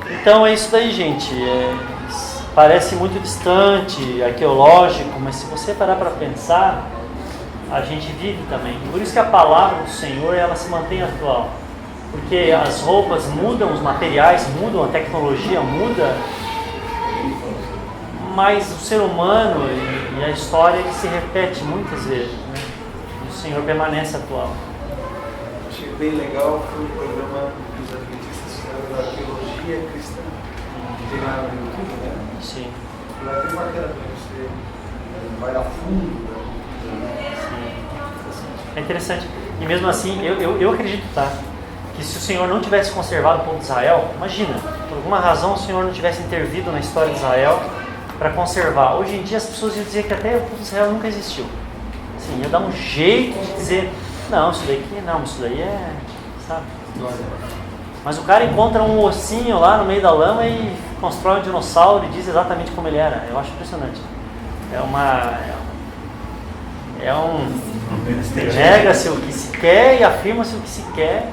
Então é isso daí, gente. Parece muito distante, arqueológico, mas se você parar para pensar, a gente vive também. Por isso que a palavra do Senhor, ela se mantém atual. Porque as roupas mudam, os materiais mudam, a tecnologia muda, mas o ser humano e a história ele se repete muitas vezes, né? E o Senhor permanece atual. Achei bem legal, foi um programa dos adventistas da arqueologia cristã, que tem lá no YouTube, né? Sim. Lá é bem bacana também, você vai a fundo. É interessante. E mesmo assim, eu acredito, tá? Que se o Senhor não tivesse conservado o povo de Israel, imagina, por alguma razão o Senhor não tivesse intervido na história de Israel para conservar. Hoje em dia as pessoas iam dizer que até o povo de Israel nunca existiu. Assim, ia dar um jeito de dizer, não, isso daqui não, isso daí é, sabe? Mas o cara encontra um ossinho lá no meio da lama e constrói um dinossauro e diz exatamente como ele era. Eu acho impressionante. Nega-se o que se quer e afirma-se o que se quer,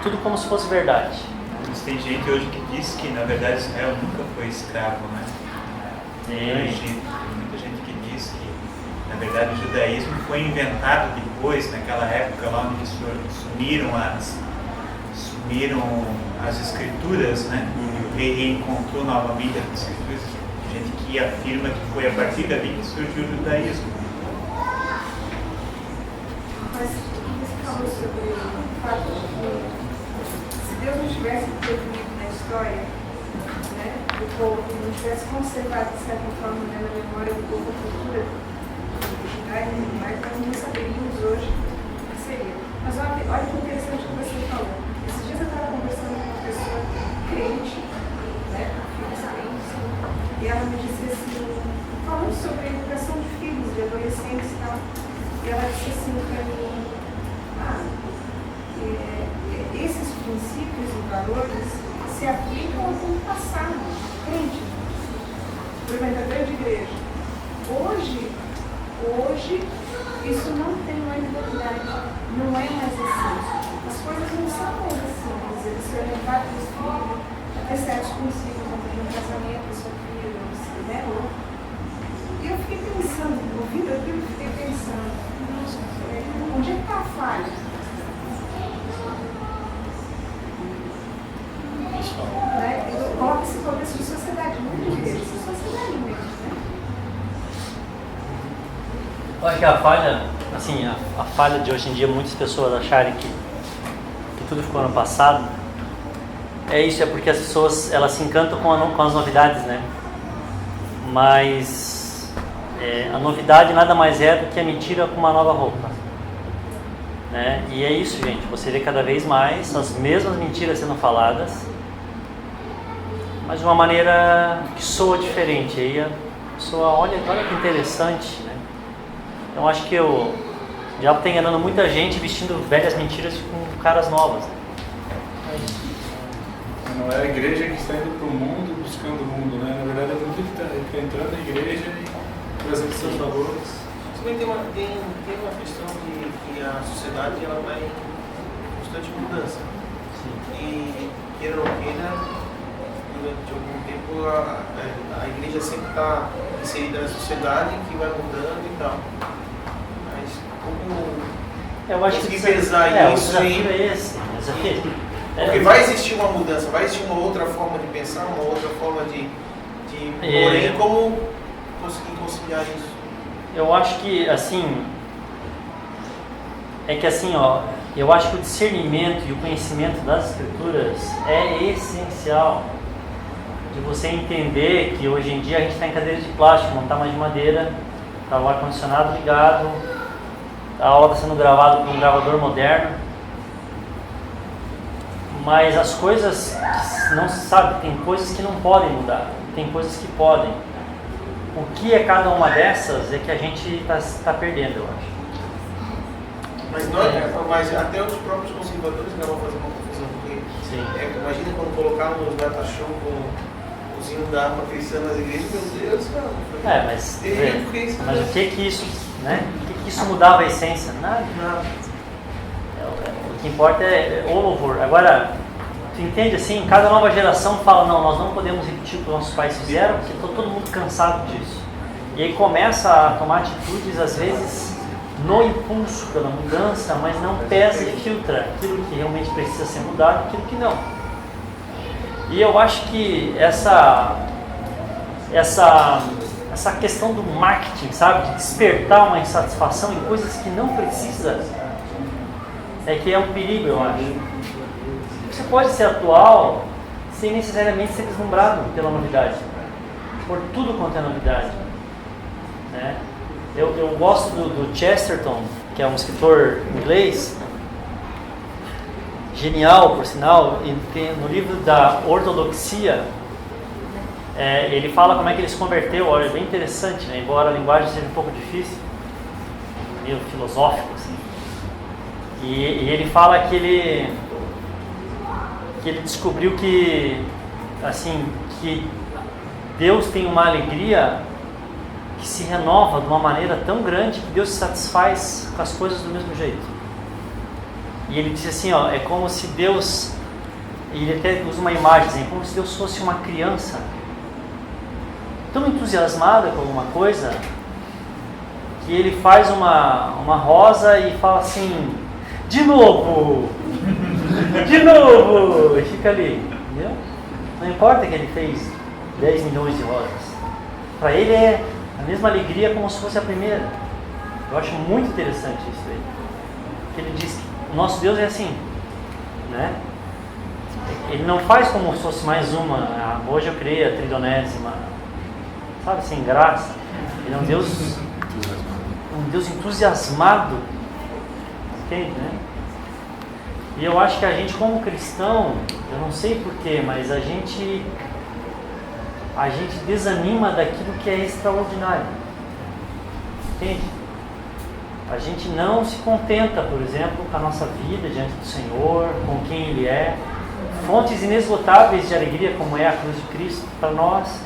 tudo como se fosse verdade. Mas tem gente hoje que diz que, na verdade, Israel nunca foi escravo, né? No Egito. Tem muita gente que diz que, na verdade, o judaísmo foi inventado depois, naquela época lá onde sumiram as escrituras, né? E o rei reencontrou novamente as escrituras. Tem gente que afirma que foi a partir dali que surgiu o judaísmo. Mas você falou sobre o fato de que se Deus não tivesse intervenido na história, né, do povo, não tivesse conservado de certa forma, né, na memória do povo a cultura judaica e tudo mais, nós não saberíamos hoje o que seria. Mas olha que interessante o que você falou. Esses dias eu estava conversando com uma pessoa crente, né, filhos crentes, e ela me disse assim, falando sobre a educação de filhos, de adolescentes e tal. E ela disse assim para mim, esses princípios e valores se aplicam ao tempo passado, crente, experimentador de igreja. Hoje, isso não tem mais validade, não é mais assim. As coisas não são mais assim, eles são levados dos filhos, até certos princípios, como no casamento, sua filha, né? E eu fiquei pensando, ouvindo aquilo, fiquei pensando, onde é que está a falha? Né? Eu coloco esse contexto de sociedade, muito de igreja, de sociedade mesmo, né? Eu acho que a falha, assim, a falha de hoje em dia, muitas pessoas acharem que tudo ficou no passado, é isso, é porque as pessoas, elas se encantam com as novidades, né? Mas a novidade nada mais é do que a mentira com uma nova roupa, né? E é isso, gente, você vê cada vez mais as mesmas mentiras sendo faladas, mas de uma maneira que soa diferente. Aí a pessoa olha que interessante, né? Então acho que o diabo está enganando muita gente vestindo velhas mentiras com caras novas, né? Não é a igreja que está indo para o mundo buscando o mundo, né? Na verdade, é o mundo que está entrando na igreja e trazendo seus valores. Também tem uma questão de que a sociedade ela está em constante mudança. Sim. E queira ou não queira, durante algum tempo a igreja sempre está inserida na sociedade que vai mudando e tal. Mas como conseguir pesar isso aí? É esse. Porque vai existir uma mudança, vai existir uma outra forma de pensar, uma outra forma de porém, como conseguir conciliar isso? Eu acho que, assim, eu acho que o discernimento e o conhecimento das escrituras é essencial de você entender que hoje em dia a gente está em cadeira de plástico, não está mais de madeira, está o ar-condicionado ligado, a aula está sendo gravada por um gravador moderno, mas as coisas não se sabe, tem coisas que não podem mudar, tem coisas que podem. O que é cada uma dessas é que a gente está perdendo, eu acho. Mas até os próprios conservadores acabam fazendo uma confusão, porque imagina quando colocaram os data show com os hinos da arma cristã nas igrejas, meu Deus, cara. Mas o que isso, né? O que isso mudava a essência? Nada. O que importa é o louvor. Agora, tu entende assim, cada nova geração fala, não, nós não podemos repetir o que os nossos pais fizeram, porque está todo mundo cansado disso. E aí começa a tomar atitudes, às vezes, no impulso pela mudança, mas não pesa e filtra aquilo que realmente precisa ser mudado e aquilo que não. E eu acho que essa questão do marketing, sabe, de despertar uma insatisfação em coisas que não precisa, é que é um perigo, eu acho. Você pode ser atual sem necessariamente ser deslumbrado pela novidade. por tudo quanto é novidade. Né? Eu gosto do Chesterton, que é um escritor inglês, genial, por sinal, e tem, no livro da Ortodoxia, ele fala como é que ele se converteu. Olha, é bem interessante, né? Embora a linguagem seja um pouco difícil, meio filosófico, assim. E ele fala que ele descobriu que, assim, que Deus tem uma alegria que se renova de uma maneira tão grande que Deus se satisfaz com as coisas do mesmo jeito. E ele disse assim, ó, é como se Deus, e ele até usa uma imagem, assim, como se Deus fosse uma criança tão entusiasmada com alguma coisa que ele faz uma rosa e fala assim, de novo, de novo, e fica ali, entendeu? Não importa que ele fez 10 milhões de rosas, para ele é a mesma alegria como se fosse a primeira. Eu acho muito interessante isso aí, que ele diz que o nosso Deus é assim, né? Ele não faz como se fosse mais uma, hoje eu criei a tridonésima, sabe, sem graça. Ele é um Deus entusiasmado, entende, né? E eu acho que a gente como cristão, eu não sei porquê, mas a gente desanima daquilo que é extraordinário, entende? A gente não se contenta, por exemplo, com a nossa vida diante do Senhor, com quem Ele é. Fontes inesgotáveis de alegria, como é a cruz de Cristo, para nós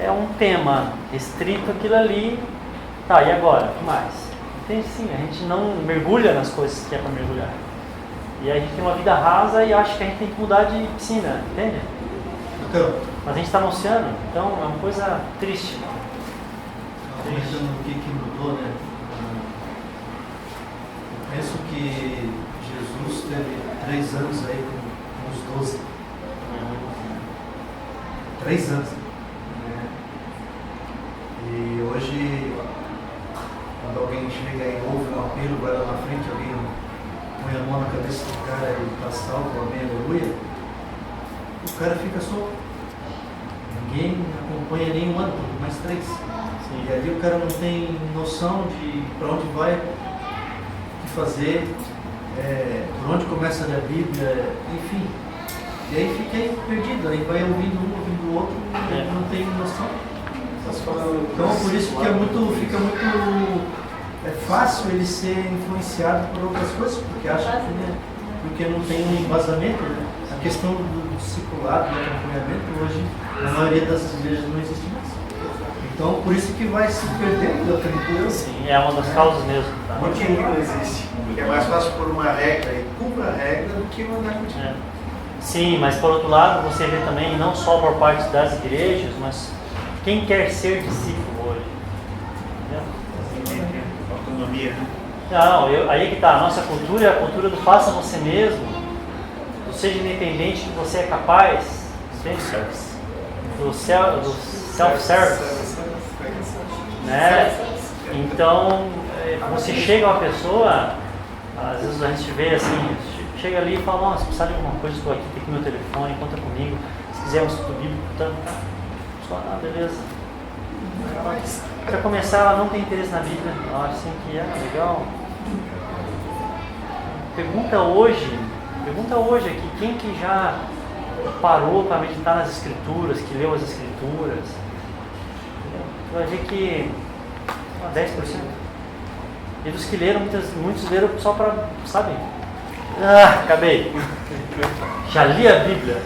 é um tema restrito aquilo ali. Tá, e agora? O que mais? Entende? Sim, a gente não mergulha nas coisas que é para mergulhar. E a gente tem uma vida rasa e acha que a gente tem que mudar de piscina, entende? Então, Mas a gente está no oceano, então é uma coisa triste. Comentando o que mudou, né? Eu penso que Jesus teve 3 anos aí com os 12. 3 anos. Né? E hoje, quando alguém chega e ouve um apelo, vai lá na frente, alguém põe a mão na cabeça do cara e está salvo, amém, aleluia, o cara fica solto. Ninguém acompanha nem um ano, mais 3. E ali o cara não tem noção de para onde vai, o que fazer, por onde começa a ler a Bíblia, enfim. E aí fica aí perdido, aí vai ouvindo um, ouvindo o outro, e não tem noção. Então por isso que fica muito fácil ele ser influenciado por outras coisas, porque acha que porque não tem um embasamento, né? A questão do discipulado, do acompanhamento, hoje na maioria das igrejas não existe mais. Então por isso que vai se perdendo a tranquilidade. Sim, é uma das causas mesmo. Tá? Por que não existe? Porque é mais fácil pôr uma regra e cumpra a regra do que mandar continuar. Sim, mas por outro lado você vê também, não só por parte das igrejas, mas quem quer ser discípulo hoje. Entendeu? Autonomia, né? Não, aí é que está, a nossa cultura é a cultura do faça você mesmo, do seja independente que você é capaz, do self-service, né? Então, você chega a uma pessoa, às vezes a gente vê assim, chega ali e fala, nossa, se precisar de alguma coisa, estou aqui, tem aqui meu telefone, conta comigo, se quiser um estudo bíblico, tá, só, beleza. Para começar, ela não tem interesse na Bíblia, ela acha assim que legal. Pergunta hoje aqui, quem que já parou para meditar nas Escrituras, que leu as Escrituras? Tu vai ver que 10%. E dos que leram, muitos leram só para, sabe? Acabei. Já li a Bíblia.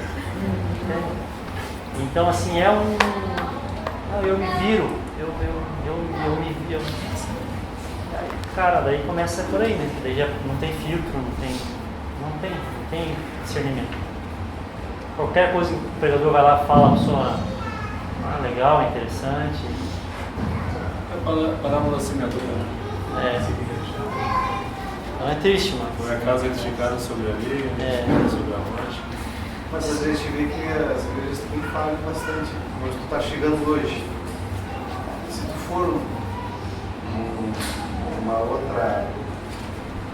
Então assim, eu me viro, eu me viro. Aí, cara, daí começa por aí, né? Daí já não tem filtro, não tem discernimento. Qualquer coisa que o pregador vai lá e fala, a pessoa, legal, interessante. Parábola da semeadura. Não é triste, mano. Por acaso eles ficaram sobre a areia, sobre a rocha. Mas às vezes a gente vê que as igrejas também falham bastante. Onde tu está chegando hoje, se tu for uma outra,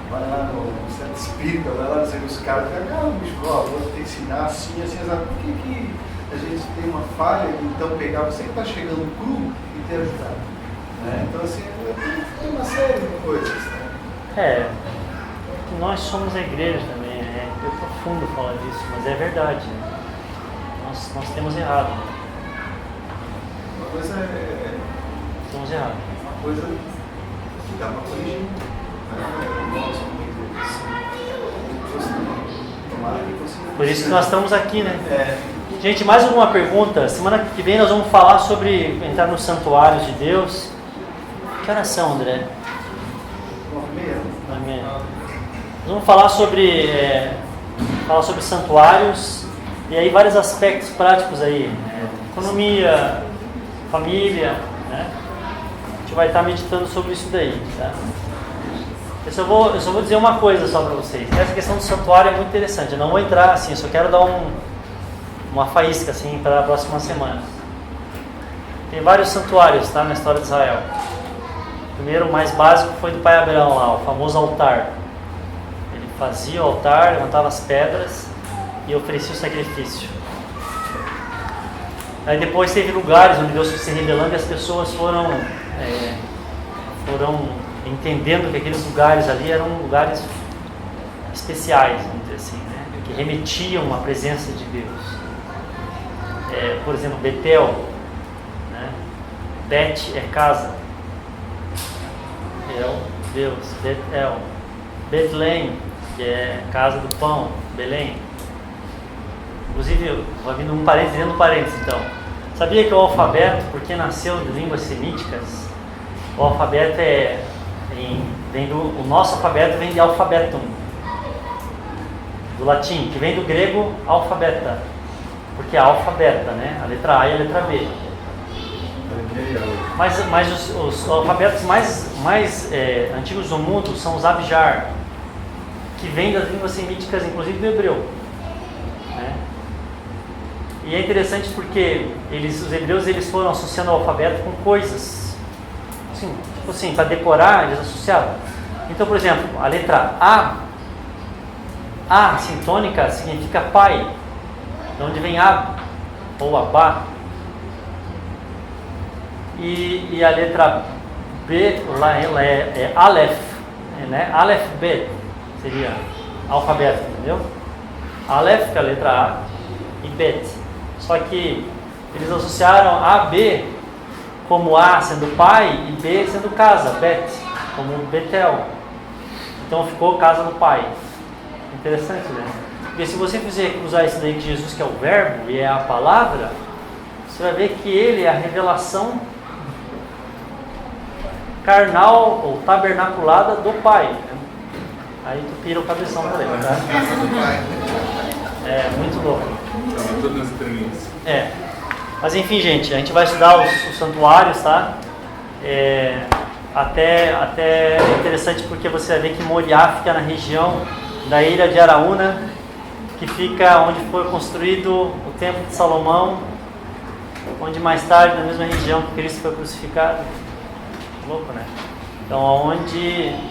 vai lá no centro espírita, vai lá dizer que os caras ficam, cara, bicho, vou te ensinar assim, assim, assim. Por que a gente tem uma falha de então pegar você que está chegando cru e ter ajudado. Né? Então, assim, tem uma série de coisas. Né? Nós somos a igreja também, é profundo falar disso, mas é verdade. Né? Nós temos errado. Uma coisa é. Temos errado. Uma coisa que dá para corrigir. Por isso que nós estamos aqui, né? Gente, mais alguma pergunta? Semana que vem nós vamos falar sobre entrar nos santuários de Deus. Que horas são, André? 9h30. Nós vamos falar sobre santuários e aí vários aspectos práticos aí. Economia, família, né? A gente vai estar meditando sobre isso daí, tá? Eu só vou dizer uma coisa só para vocês. Essa questão do santuário é muito interessante. Eu não vou entrar assim, eu só quero dar uma faísca assim para a próxima semana. Tem vários santuários, tá, na história de Israel. O primeiro, o mais básico, foi do pai Abraão lá, o famoso altar. Ele fazia o altar, levantava as pedras e oferecia o sacrifício. Aí depois teve lugares onde Deus foi se revelando e as pessoas foram entendendo que aqueles lugares ali eram lugares especiais, vamos dizer assim, né? Que remetiam à presença de Deus. Por exemplo, Betel, né? Bet é casa, Deus, Betel. Betlém, que é casa do pão, Belém. Inclusive, vou abrindo um parênteses dentro do parênteses, então. Sabia que o alfabeto, porque nasceu de línguas semíticas, o alfabeto o nosso alfabeto vem de alfabetum, do latim, que vem do grego alfabeta, porque é alfabeta, né? A letra A e a letra B. Mas os alfabetos mais antigos do mundo são os abjar, que vêm das línguas semíticas, inclusive do hebreu. Né? E é interessante porque os hebreus eles foram associando o alfabeto com coisas. Assim, para decorar, eles associavam. Então, por exemplo, a letra A assim, tônica, significa pai, de onde vem Ab, ou Abá. E a letra B lá é Aleph, né? Aleph B seria alfabeto, entendeu? Aleph, que é a letra A, e Bet. Só que eles associaram A, B como A sendo pai e B sendo casa, Bet, como Betel. Então ficou casa do pai. Interessante, né? Porque se você fizer usar isso daí que Jesus, que é o verbo e é a palavra, você vai ver que ele é a revelação carnal ou tabernaculada do pai. Aí tu pira o cabeção também, tá? É muito louco. Mas enfim, gente, a gente vai estudar os santuários, tá? Até é interessante porque você vai ver que Moriá fica na região da ilha de Araúna, que fica onde foi construído o templo de Salomão, onde mais tarde, na mesma região que Cristo foi crucificado. Louco, né? Então,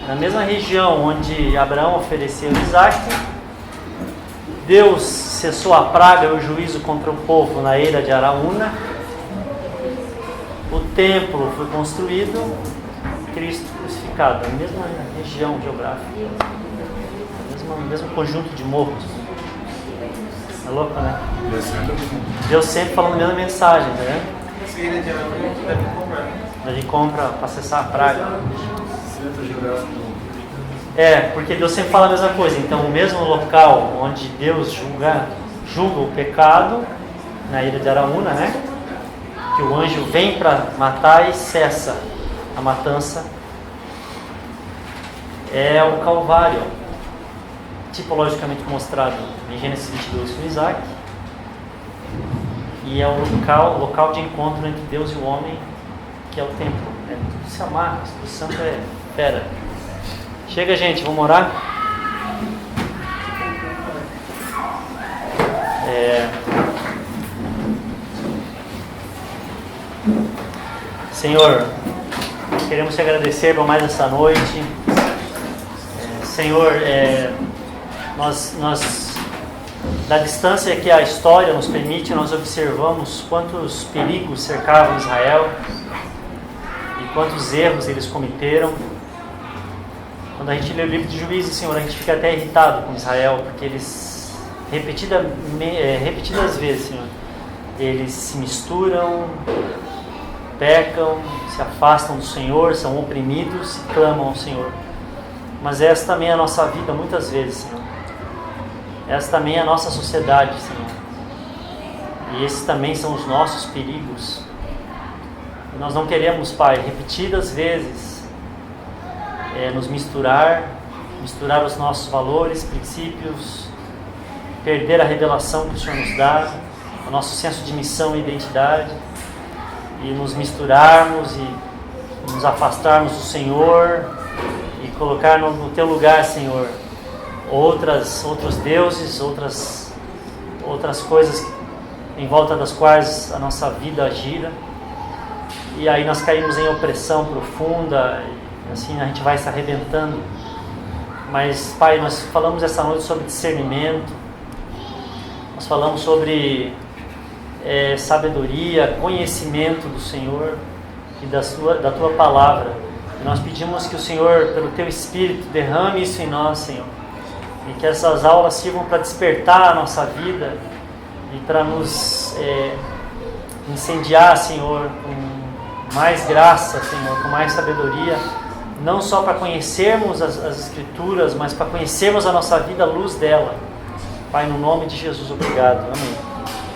na mesma região onde Abraão ofereceu Isaac, Deus cessou a praga e o juízo contra o povo na ilha de Araúna. O templo foi construído, Cristo crucificado, na mesma região geográfica, no mesmo conjunto de morros. É louco, né? Deus sempre falando a mesma mensagem, né? Essa ilha de Araúna deve comprar. Ele compra para cessar a praga. Porque Deus sempre fala a mesma coisa. Então, o mesmo local onde Deus julga o pecado, na ilha de Araúna, né? Que o anjo vem para matar e cessa a matança, é o Calvário, tipologicamente mostrado em Gênesis 22 com Isaac, e é o local de encontro entre Deus e o homem, que é o templo. Tudo se amarra, o santo é fera. Chega, gente, vamos orar? Senhor, queremos te agradecer por mais essa noite. Senhor, nós Da distância que a história nos permite, nós observamos quantos perigos cercavam Israel e quantos erros eles cometeram. Quando a gente lê o livro de Juízes, Senhor, a gente fica até irritado com Israel, porque eles, repetidas vezes, Senhor, eles se misturam, pecam, se afastam do Senhor, são oprimidos e clamam ao Senhor. Mas essa também é a nossa vida muitas vezes, Senhor. Essa também é a nossa sociedade, Senhor. E esses também são os nossos perigos. E nós não queremos, Pai, repetidas vezes, nos misturar os nossos valores, princípios, perder a revelação que o Senhor nos dá, o nosso senso de missão e identidade, e nos misturarmos e nos afastarmos do Senhor e colocar no Teu lugar, Senhor, outros deuses, outras coisas em volta das quais a nossa vida gira. E aí nós caímos em opressão profunda, e assim a gente vai se arrebentando. Mas, Pai, nós falamos essa noite sobre discernimento, nós falamos sobre sabedoria, conhecimento do Senhor e da Tua palavra. E nós pedimos que o Senhor, pelo Teu Espírito, derrame isso em nós, Senhor. E que essas aulas sirvam para despertar a nossa vida e para nos incendiar, Senhor, com mais graça, Senhor, com mais sabedoria, não só para conhecermos as Escrituras, mas para conhecermos a nossa vida à luz dela. Pai, no nome de Jesus, obrigado. Amém.